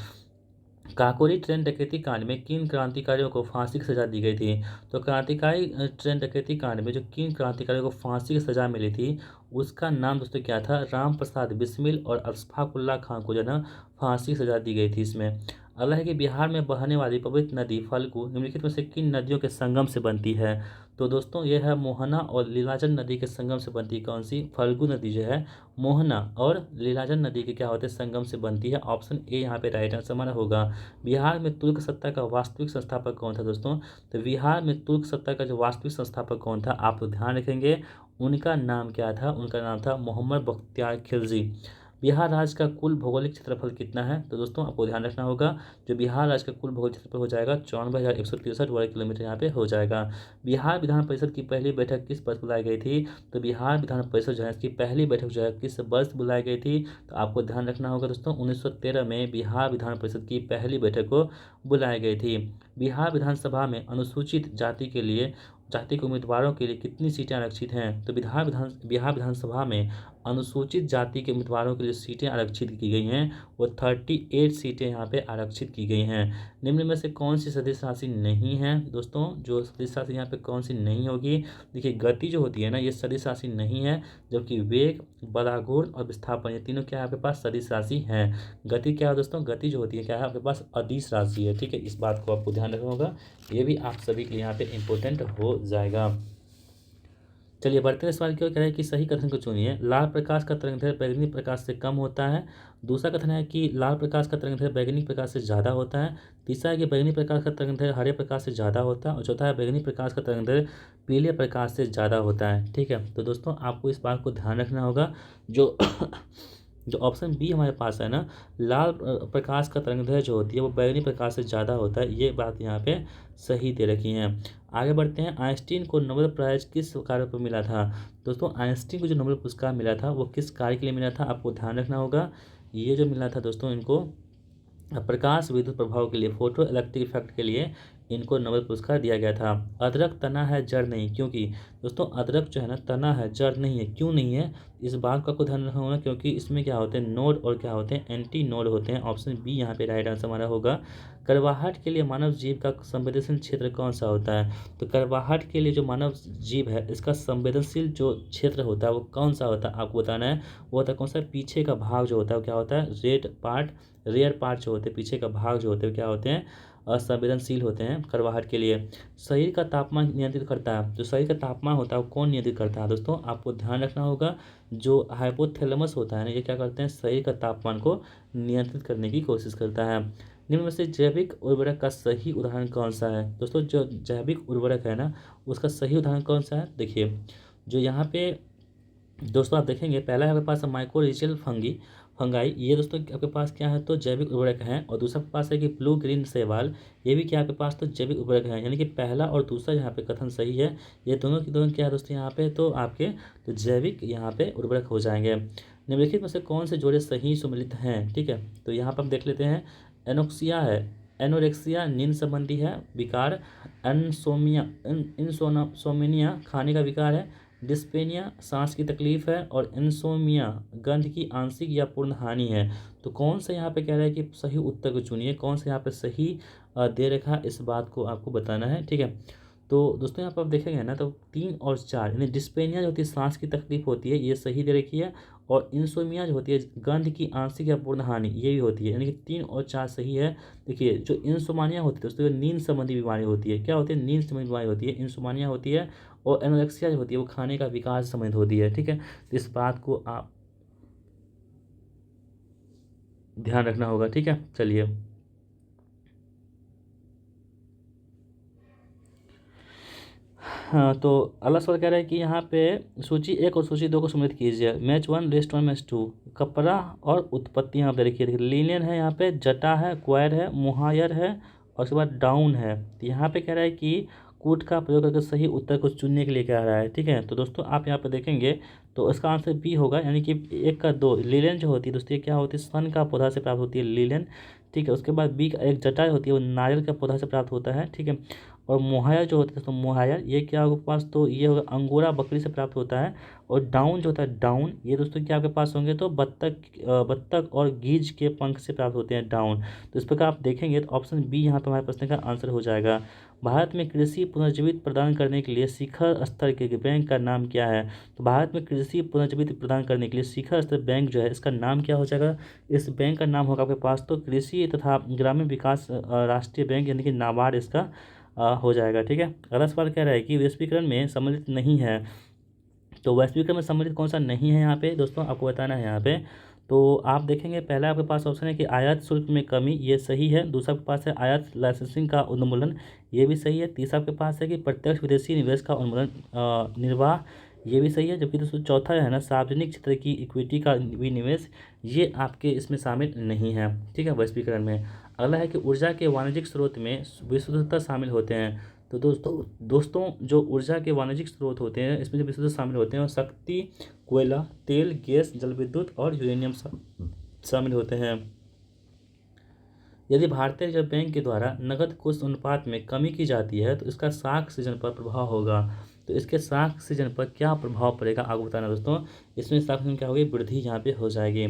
काकोरी ट्रेन डकैती कांड में किन क्रांतिकारियों को फांसी की सजा दी गई थी? तो क्रांतिकारी ट्रेन डकैती कांड में जो किन क्रांतिकारियों को फांसी की सजा मिली थी उसका नाम दोस्तों क्या था? राम प्रसाद बिस्मिल और अशफाक उल्लाह खां को जो है ना फांसी की सजा दी गई थी इसमें। अगला है कि बिहार में बहने वाली पवित्र नदी फल्गु निम्नलिखित में से किन नदियों के संगम से बनती है? तो दोस्तों यह है मोहना और लीलाजल नदी के संगम से बनती है। कौन सी? फल्गु नदी जो है मोहना और लीलाजल नदी के क्या होते हैं? संगम से बनती है। ऑप्शन ए यहाँ पे राइट आंसर हमारा होगा। बिहार में तुर्क सत्ता का वास्तविक संस्थापक कौन था दोस्तों? तो बिहार में तुर्क सत्ता का जो वास्तविक संस्थापक कौन था आप लोग ध्यान रखेंगे, उनका नाम क्या था? उनका नाम था मोहम्मद बख्तियार खिलजी। बिहार राज्य का कुल भौगोलिक क्षेत्रफल कितना है? तो दोस्तों आपको ध्यान रखना होगा, जो बिहार राज्य का कुल भौगोलिक क्षेत्रफल हो जाएगा 94,163 वर्ग किलोमीटर यहाँ पे हो जाएगा। बिहार विधान परिषद की पहली बैठक किस वर्ष बुलाई गई थी? तो बिहार विधान परिषद जो है इसकी पहली बैठक जो है किस वर्ष बुलाई गई थी? तो आपको ध्यान रखना होगा दोस्तों 1913 में बिहार विधान परिषद की पहली बैठक को बुलाई गई थी। बिहार विधानसभा में अनुसूचित जाति के उम्मीदवारों के लिए कितनी सीटें आरक्षित हैं? तो बिहार विधानसभा में अनुसूचित जाति के उम्मीदवारों के लिए सीटें आरक्षित की गई हैं, वो 38 सीटें यहाँ पे आरक्षित की गई हैं। निम्न में से कौन सी सदिश राशि नहीं है? दोस्तों जो सदिश राशि यहाँ पे कौन सी नहीं होगी? देखिए गति जो होती है ना ये सदिश राशि नहीं है, जबकि वेग, बलाघूर्ण और विस्थापन ये तीनों क्या है आपके पास? सदिश राशि है। गति क्या है दोस्तों? गति जो होती है क्या है आपके पास? अदिश राशि है। ठीक है, इस बात को आपको ध्यान रखना होगा, ये भी आप सभी के लिए यहाँ पे इंपॉर्टेंट हो जाएगा। चलिए बढ़ते हैं सवाल की ओर। कह रहा है कि सही कथन को चुनिए। लाल प्रकाश का तरंगदैर्घ्य बैगनी प्रकाश से कम होता है। दूसरा कथन है कि लाल प्रकाश का तरंगदैर्घ्य बैगनी प्रकाश से ज़्यादा होता है। तीसरा है कि बैगनी प्रकाश का तरंगदैर्घ्य हरे प्रकाश से ज़्यादा होता है। और चौथा है बैगनी प्रकाश का तरंगदैर्घ्य पीले प्रकाश से ज़्यादा होता है। ठीक है, तो दोस्तों आपको इस बात को ध्यान रखना होगा, जो जो ऑप्शन बी हमारे पास है ना, लाल प्रकाश का तरंगदैर्घ्य जो होती है वो बैंगनी प्रकाश से ज़्यादा होता है, ये बात यहाँ पे सही दे रखी है। आगे बढ़ते हैं, आइंस्टीन को नोबेल प्राइज किस कार्य पर मिला था? दोस्तों आइंस्टीन को जो नोबेल पुरस्कार मिला था वो किस कार्य के लिए मिला था, आपको ध्यान रखना होगा। ये जो मिला था दोस्तों इनको प्रकाश विद्युत प्रभाव के लिए, फोटो इलेक्ट्रिक इफेक्ट के लिए इनको नोबेल पुरस्कार दिया गया था। अदरक तना है जड़ नहीं, क्योंकि दोस्तों अदरक जो है ना तना है जड़ नहीं है, क्यों नहीं है, इस बात का आपको ध्यान रखना होगा, क्योंकि इसमें क्या होते हैं नोड और क्या होते हैं एंटी नोड होते हैं। ऑप्शन बी यहाँ पे राइट आंसर हमारा होगा। करवाहट के लिए मानव जीव का संवेदनशील क्षेत्र कौन सा होता है? तो करवाहट के लिए जो मानव जीव है इसका संवेदनशील जो क्षेत्र होता है वो कौन सा होता है, आपको बताना है। वो होता है कौन सा, पीछे का भाग जो होता है वो क्या होता है, रेयर पार्ट जो होते हैं, पीछे का भाग जो होते हैं क्या होते हैं, असंवेदनशील होते हैं करवाहट के लिए। शरीर का तापमान नियंत्रित करता है, जो शरीर का तापमान होता है वो कौन नियंत्रित करता है? दोस्तों आपको ध्यान रखना होगा, जो हाइपोथैलेमस होता है ना, ये क्या करते हैं, शरीर का तापमान को नियंत्रित करने की कोशिश करता है। निम्न में से जैविक उर्वरक का सही उदाहरण कौन सा है? दोस्तों जो जैविक उर्वरक है ना उसका सही उदाहरण कौन सा है, देखिए जो यहाँ पे दोस्तों आप देखेंगे, पहला है आपके पास माइकोरिजियल फंगाई, ये दोस्तों आपके पास क्या है तो जैविक उर्वरक है। और दूसरा आपके पास है कि ब्लू ग्रीन शैवाल, ये भी क्या आपके पास तो जैविक उर्वरक है। यानी कि पहला और दूसरा यहाँ पे कथन सही है, ये दोनों की दोनों क्या है दोस्तों यहाँ पे तो आपके तो जैविक यहाँ पे उर्वरक हो जाएंगे। निम्नलिखित में से कौन से जोड़े सही सम्मिलित हैं, ठीक है, तो यहाँ पर हम देख लेते हैं। एनोक्सिया है, एनोरेक्सिया नींद संबंधी है विकार, अनसोमिया इंसोमिनिया खाने का विकार है, डिस्पेनिया सांस की तकलीफ है, और इंसोमिया गंध की आंशिक या पूर्ण हानि है। तो कौन सा यहाँ पे कह रहा है कि सही उत्तर को चुनिए, कौन सा यहाँ पे सही दे रखा है, इस बात को आपको बताना है, ठीक है। तो दोस्तों यहाँ पर आप देखेंगे ना तो 3 और 4 यानी डिस्पेनिया जो होती है सांस की तकलीफ होती है, ये सही दे रखी है। और इंसोमिया जो होती है गंध की आंशिक या पूर्ण हानि, ये भी होती है, यानी कि 3 और 4 सही है। देखिए जो इंसोमानिया होती है दोस्तों ये नींद संबंधी बीमारी होती है, क्या होती है, नींद संबंधी बीमारी होती है, इंसोमानिया होती है। और एनोरेक्सिया जो होती है वो खाने का विकार से संबंधित होती है, ठीक है। तो इस बात को आप ध्यान रखना होगा, ठीक है। चलिए हाँ, तो अगला सवाल कह रहा है कि यहाँ पे सूची 1 और सूची 2 को सम्मिलित कीजिए। Match 1 rest 1 match 2। कपड़ा और उत्पत्ति यहाँ पे देखिए, लिनियन है, यहाँ पे जटा है, क्वायर है, मुहायर है, और उसके बाद डाउन है। तो यहाँ पे कह रहा है कि कूट का प्रयोग करके सही उत्तर को चुनने के लिए कह रहा है, ठीक है। तो दोस्तों आप यहाँ पे देखेंगे तो इसका आंसर बी होगा, यानी कि 1 का 2। लिलेन जो होती है दोस्तों ये क्या होती है, सन का पौधा से प्राप्त होती है लिलेन, ठीक है। उसके बाद बी का 1 जटा होती है वो नारियल का पौधा से प्राप्त होता है, ठीक है। और मोहायर जो होता है दोस्तों, मोहायर ये क्या होगा आपके पास तो ये होगा अंगोरा बकरी से प्राप्त होता है। और डाउन जो होता है डाउन, ये दोस्तों क्या आपके पास होंगे तो बत्तख और गीज के पंख से प्राप्त होते हैं डाउन। तो इस प्रकार आप देखेंगे तो ऑप्शन बी यहाँ पर हमारे प्रश्न का आंसर हो जाएगा। भारत में कृषि पुनर्जीवित प्रदान करने के लिए शिखर स्तर के बैंक का नाम क्या है? तो भारत में कृषि पुनर्जीवित प्रदान करने के लिए शिखर स्तर बैंक जो है इसका नाम क्या हो जाएगा, इस बैंक का नाम होगा आपके पास तो कृषि तथा ग्रामीण विकास राष्ट्रीय बैंक, यानी कि नाबार्ड इसका हो जाएगा, ठीक है। अगला सवाल कह रहा है कि वैश्वीकरण में सम्मिलित नहीं है, तो वैश्वीकरण में सम्मिलित कौन सा नहीं है यहाँ पे दोस्तों आपको बताना है यहाँ पे। तो आप देखेंगे पहला आपके पास ऑप्शन है कि आयात शुल्क में कमी, ये सही है। दूसरा आपके पास है आयात लाइसेंसिंग का उन्मूलन, ये भी सही है। तीसरा आपके पास है कि प्रत्यक्ष विदेशी निवेश का उन्मूलन निर्वाह, ये भी सही है। जबकि दोस्तों चौथा है ना सार्वजनिक क्षेत्र की इक्विटी का विनिवेश, ये आपके इसमें शामिल नहीं है, ठीक है, वैश्वीकरण में। अगला है कि ऊर्जा के वाणिज्यिक स्रोत में विशुद्धता शामिल होते हैं। तो दोस्तों जो ऊर्जा के वाणिज्यिक स्रोत होते हैं इसमें जो विशुद्ध शामिल होते हैं वो शक्ति, कोयला, तेल, गैस, जल विद्युत और यूरेनियम शामिल होते हैं। यदि भारतीय रिजर्व बैंक के द्वारा नकद कोष अनुपात में कमी की जाती है तो इसका साख सृजन पर प्रभाव होगा। तो इसके साख सृजन पर क्या प्रभाव पड़ेगा आपको बताना दोस्तों। इसमें साख सृजन क्या होगी, वृद्धि यहाँ पे हो जाएगी।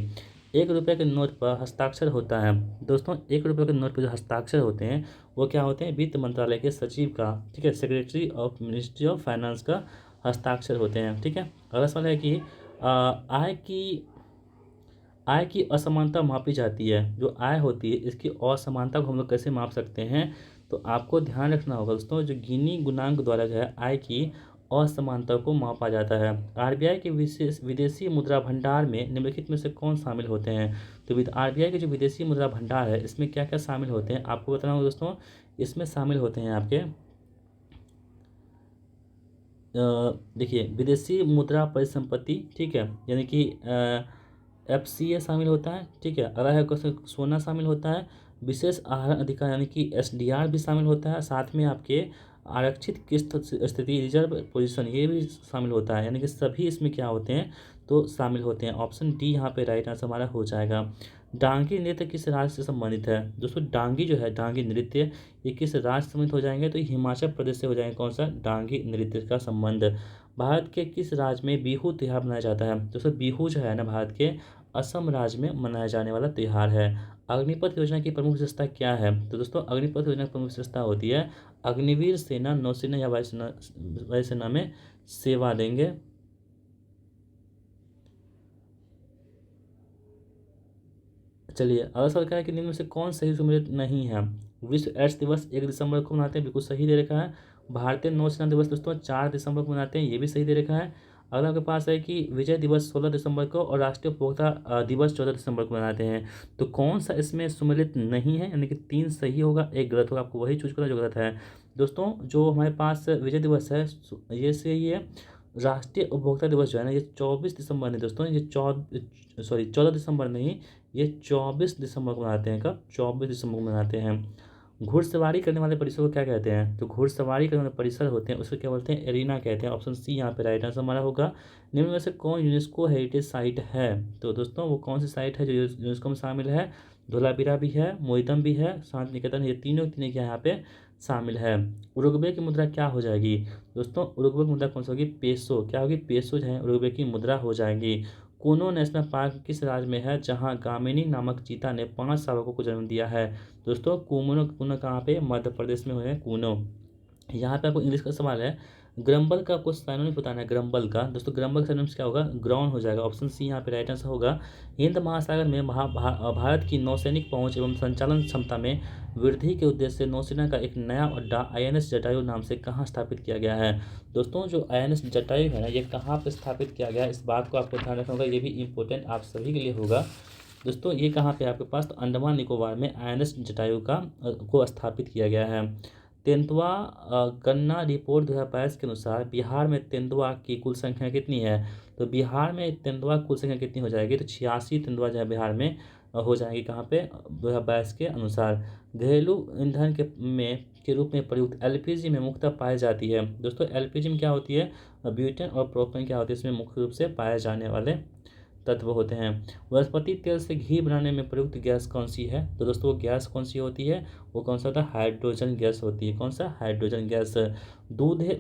1 रुपये के नोट पर हस्ताक्षर होता है दोस्तों, 1 रुपये के नोट पर जो हस्ताक्षर होते हैं वो क्या होते हैं, वित्त मंत्रालय के सचिव का, ठीक है, secretary of ministry of finance का हस्ताक्षर होते हैं, ठीक है। अगला सवाल है कि आय की असमानता मापी जाती है, जो आय होती है इसकी असमानता को हम लोग कैसे माप सकते हैं। तो आपको ध्यान रखना होगा दोस्तों, जो गिनी गुणांक द्वारा जो है आय की असमानता को मापा जाता है। आरबीआई के विशेष विदेशी मुद्रा भंडार में निम्नलिखित में से कौन शामिल होते हैं? तो आरबीआई के जो विदेशी मुद्रा भंडार है इसमें क्या क्या शामिल होते हैं आपको बताना होगा दोस्तों। इसमें शामिल होते हैं आपके देखिए विदेशी मुद्रा परिसंपत्ति, ठीक है, यानी कि FCA शामिल होता है, ठीक है। अगला है क्वेश्चन, सोना शामिल होता है, विशेष आहार अधिकार यानी कि SDR भी शामिल होता है, साथ में आपके आरक्षित किस्त स्थिति रिजर्व पोजीशन ये भी शामिल होता है, यानी कि सभी इसमें क्या होते हैं तो शामिल होते हैं। ऑप्शन डी यहाँ पे राइट आंसर हमारा हो जाएगा। डांगी नृत्य किस राज्य से संबंधित है दोस्तों? डांगी जो है, डांगी नृत्य ये किस राज्य से संबंधित हो जाएंगे तो हिमाचल प्रदेश से हो जाएंगे। कौन सा? डांगी नृत्य का संबंध। भारत के किस राज्य में बिहू त्यौहार मनाया जाता है दोस्तों? बिहू जो है ना भारत के असम राज्य में मनाया जाने वाला त्यौहार है। अग्निपथ योजना की प्रमुख विशेषता क्या है तो दोस्तों अग्निपथ योजना की प्रमुख विशेषता होती है अग्निवीर सेना, नौसेना या वायुसेना में सेवा देंगे। चलिए, अगर सरकार के नियम में से कौन सही सम्मिलित नहीं है? विश्व एड्स दिवस 1 दिसंबर को मनाते हैं, बिल्कुल सही दे रखा है। भारतीय नौसेना दिवस दोस्तों 4 दिसंबर को मनाते हैं, ये भी सही दे रखा है। अगला आपके पास है कि विजय दिवस 16 दिसंबर को और राष्ट्रीय उपभोक्ता दिवस 14 दिसंबर को मनाते हैं। तो कौन सा इसमें सम्मिलित नहीं है, यानी कि 3 सही होगा 1 गलत होगा, आपको वही चूज करना जो गलत है। दोस्तों जो हमारे पास विजय दिवस है ये सही है। राष्ट्रीय उपभोक्ता दिवस जो है ना ये 24 दिसंबर नहीं दोस्तों, ये 14 दिसंबर नहीं, ये 24 दिसंबर को मनाते हैं। कब? 24 दिसंबर को मनाते हैं। घुड़सवारी करने वाले परिसर को क्या कहते हैं? तो घुड़सवारी करने वाले परिसर होते हैं उसको क्या बोलते हैं? एरिना कहते हैं। ऑप्शन सी यहाँ पे राइट आंसर हमारा होगा। निम्न में से कौन यूनेस्को हेरिटेज साइट है? तो दोस्तों वो कौन सी साइट है जो यूनेस्को में शामिल है? धोलावीरा भी है, मोइतम भी है, शांति निकेतन, ये तीनों तीनों क्या यहाँ पे शामिल है। उरुग्वे की मुद्रा क्या हो जाएगी दोस्तों? उरुग्वे की मुद्रा कौन सी होगी? पेसो। क्या होगी? पेसो जो है उरुग्वे की मुद्रा हो जाएगी। कूनो नेशनल पार्क किस राज्य में है जहां गामिनी नामक चीता ने 5 शावकों को जन्म दिया है? दोस्तों कूनो कूनो कहाँ पे? मध्य प्रदेश में है कूनो। यहाँ पे आपको इंग्लिश का सवाल है, ग्रम्बल का कुछ साइनोनिम बताना है। ग्रम्बल का दोस्तों, ग्रम्बल का साइनोनिम क्या होगा? ग्राउंड हो जाएगा। ऑप्शन सी यहाँ पे राइट आंसर होगा। हिंद महासागर में भारत की नौसैनिक पहुंच एवं संचालन क्षमता में वृद्धि के उद्देश्य से नौसेना का एक नया अड्डा INS जटायु नाम से कहाँ स्थापित किया गया है? दोस्तों जो INS जटायु है ना ये कहाँ पर स्थापित किया गया है, इस बात को आपको ध्यान रखना होगा, ये भी इंपॉर्टेंट आप सभी के लिए होगा। दोस्तों ये कहाँ पे आपके पास? तो अंडमान निकोबार में INS जटायु को स्थापित किया गया है। तेंदुआ गणना रिपोर्ट 2022 के अनुसार बिहार में तेंदुआ की कुल संख्या कितनी है? तो बिहार में तेंदुआ कुल संख्या कितनी हो जाएगी? तो 86 तेंदुआ जो है बिहार में हो जाएंगी। कहाँ पे? 2022 के अनुसार। घरेलू ईंधन के रूप में प्रयुक्त LPG में मुख्यतः पाई जाती है। दोस्तों LPG में क्या होती है? ब्यूटेन और प्रोपेन क्या होती है इसमें मुख्य रूप से पाए जाने वाले तत्व होते हैं। वनस्पति तेल से घी बनाने में प्रयुक्त गैस कौन सी है? तो दोस्तों वो गैस कौन सी होती है? वो कौन सा होता है? हाइड्रोजन गैस होती है। कौन सा? Hydrogen gas.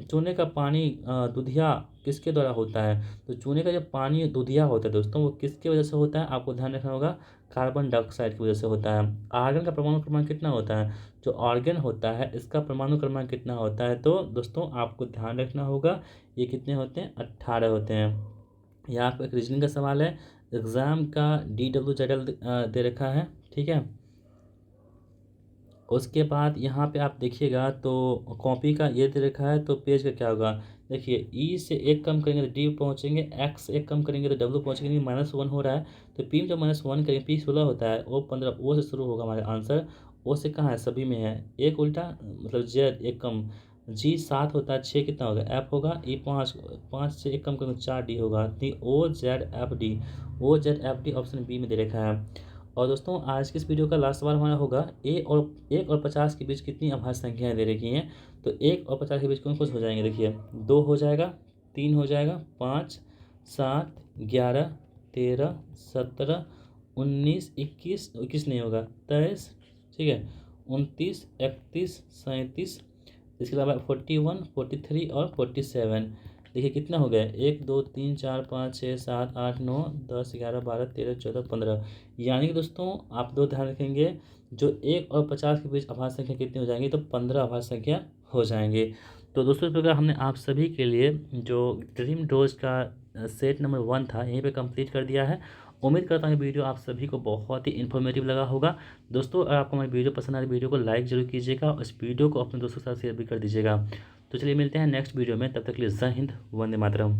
चूने का पानी दूधिया किसके द्वारा होता है? तो चूने का जो पानी दूधिया होता है दोस्तों वो किसकी वजह से होता है? आपको ध्यान रखना होगा, कार्बन डाइऑक्साइड की वजह से होता है। आर्गन का परमाणु क्रमांक कितना होता है? जो ऑर्गन होता है इसका परमाणु क्रमांक कितना होता है? तो दोस्तों आपको ध्यान रखना होगा, ये कितने होते हैं? 18 होते हैं। यहाँ पर एक रीजनिंग का सवाल है, एग्जाम का DWZL दे रखा है, ठीक है। उसके बाद यहाँ पे आप देखिएगा तो कॉपी का ये दे रखा है, तो पेज का क्या होगा? देखिए E से 1 कम करेंगे तो D पहुँचेंगे, X से 1 कम करेंगे तो W पहुँचेंगे, -1 हो रहा है तो P में जब -1 करेंगे, P 16 होता है, O 15, O से शुरू होगा हमारा आंसर। O से कहाँ है? सभी में है। एक उल्टा मतलब Z 1 कम, G 7 होता है, 6 कितना होगा? F होगा। E 5 से 1 कम करेंगे 4 D होगा। OZFD, OZFD ऑप्शन बी में दे रखा है। और दोस्तों आज की इस वीडियो का लास्ट सवाल हमारा होगा, 1 और 50 के बीच कितनी अभाज्य संख्याएं दे रखी हैं? तो 1 और 50 के बीच कौन कौन हो जाएंगे? देखिए 2 हो जाएगा, 3 हो जाएगा, 5, 7, 11, 13, 17, 19, 21 नहीं होगा, 23, ठीक है, 29, 31, 37, इसके अलावा 41, 43 और 47। देखिए कितना हो गया? 1 2 3 4 5 6 7 8 9 10 11 12 13 14 15। यानी कि दोस्तों आप दो ध्यान रखेंगे, जो 1 और 50 के बीच अभाज्य संख्या कितनी हो जाएंगी? तो 15 अभाज्य संख्या हो जाएंगे। तो दोस्तों इस प्रकार हमने आप सभी के लिए जो ड्रीम डोज का सेट नंबर 1 था यहीं पे कंप्लीट कर दिया है। उम्मीद करता हूँ वीडियो आप सभी को बहुत ही इन्फॉर्मेटिव लगा होगा। दोस्तों अगर आपको हमारी वीडियो पसंद आ रही वीडियो को लाइक जरूर कीजिएगा और इस वीडियो को अपने दोस्तों के साथ शेयर भी कर दीजिएगा। तो चलिए मिलते हैं नेक्स्ट वीडियो में, तब तक के लिए जय हिंद, वंदे मातरम।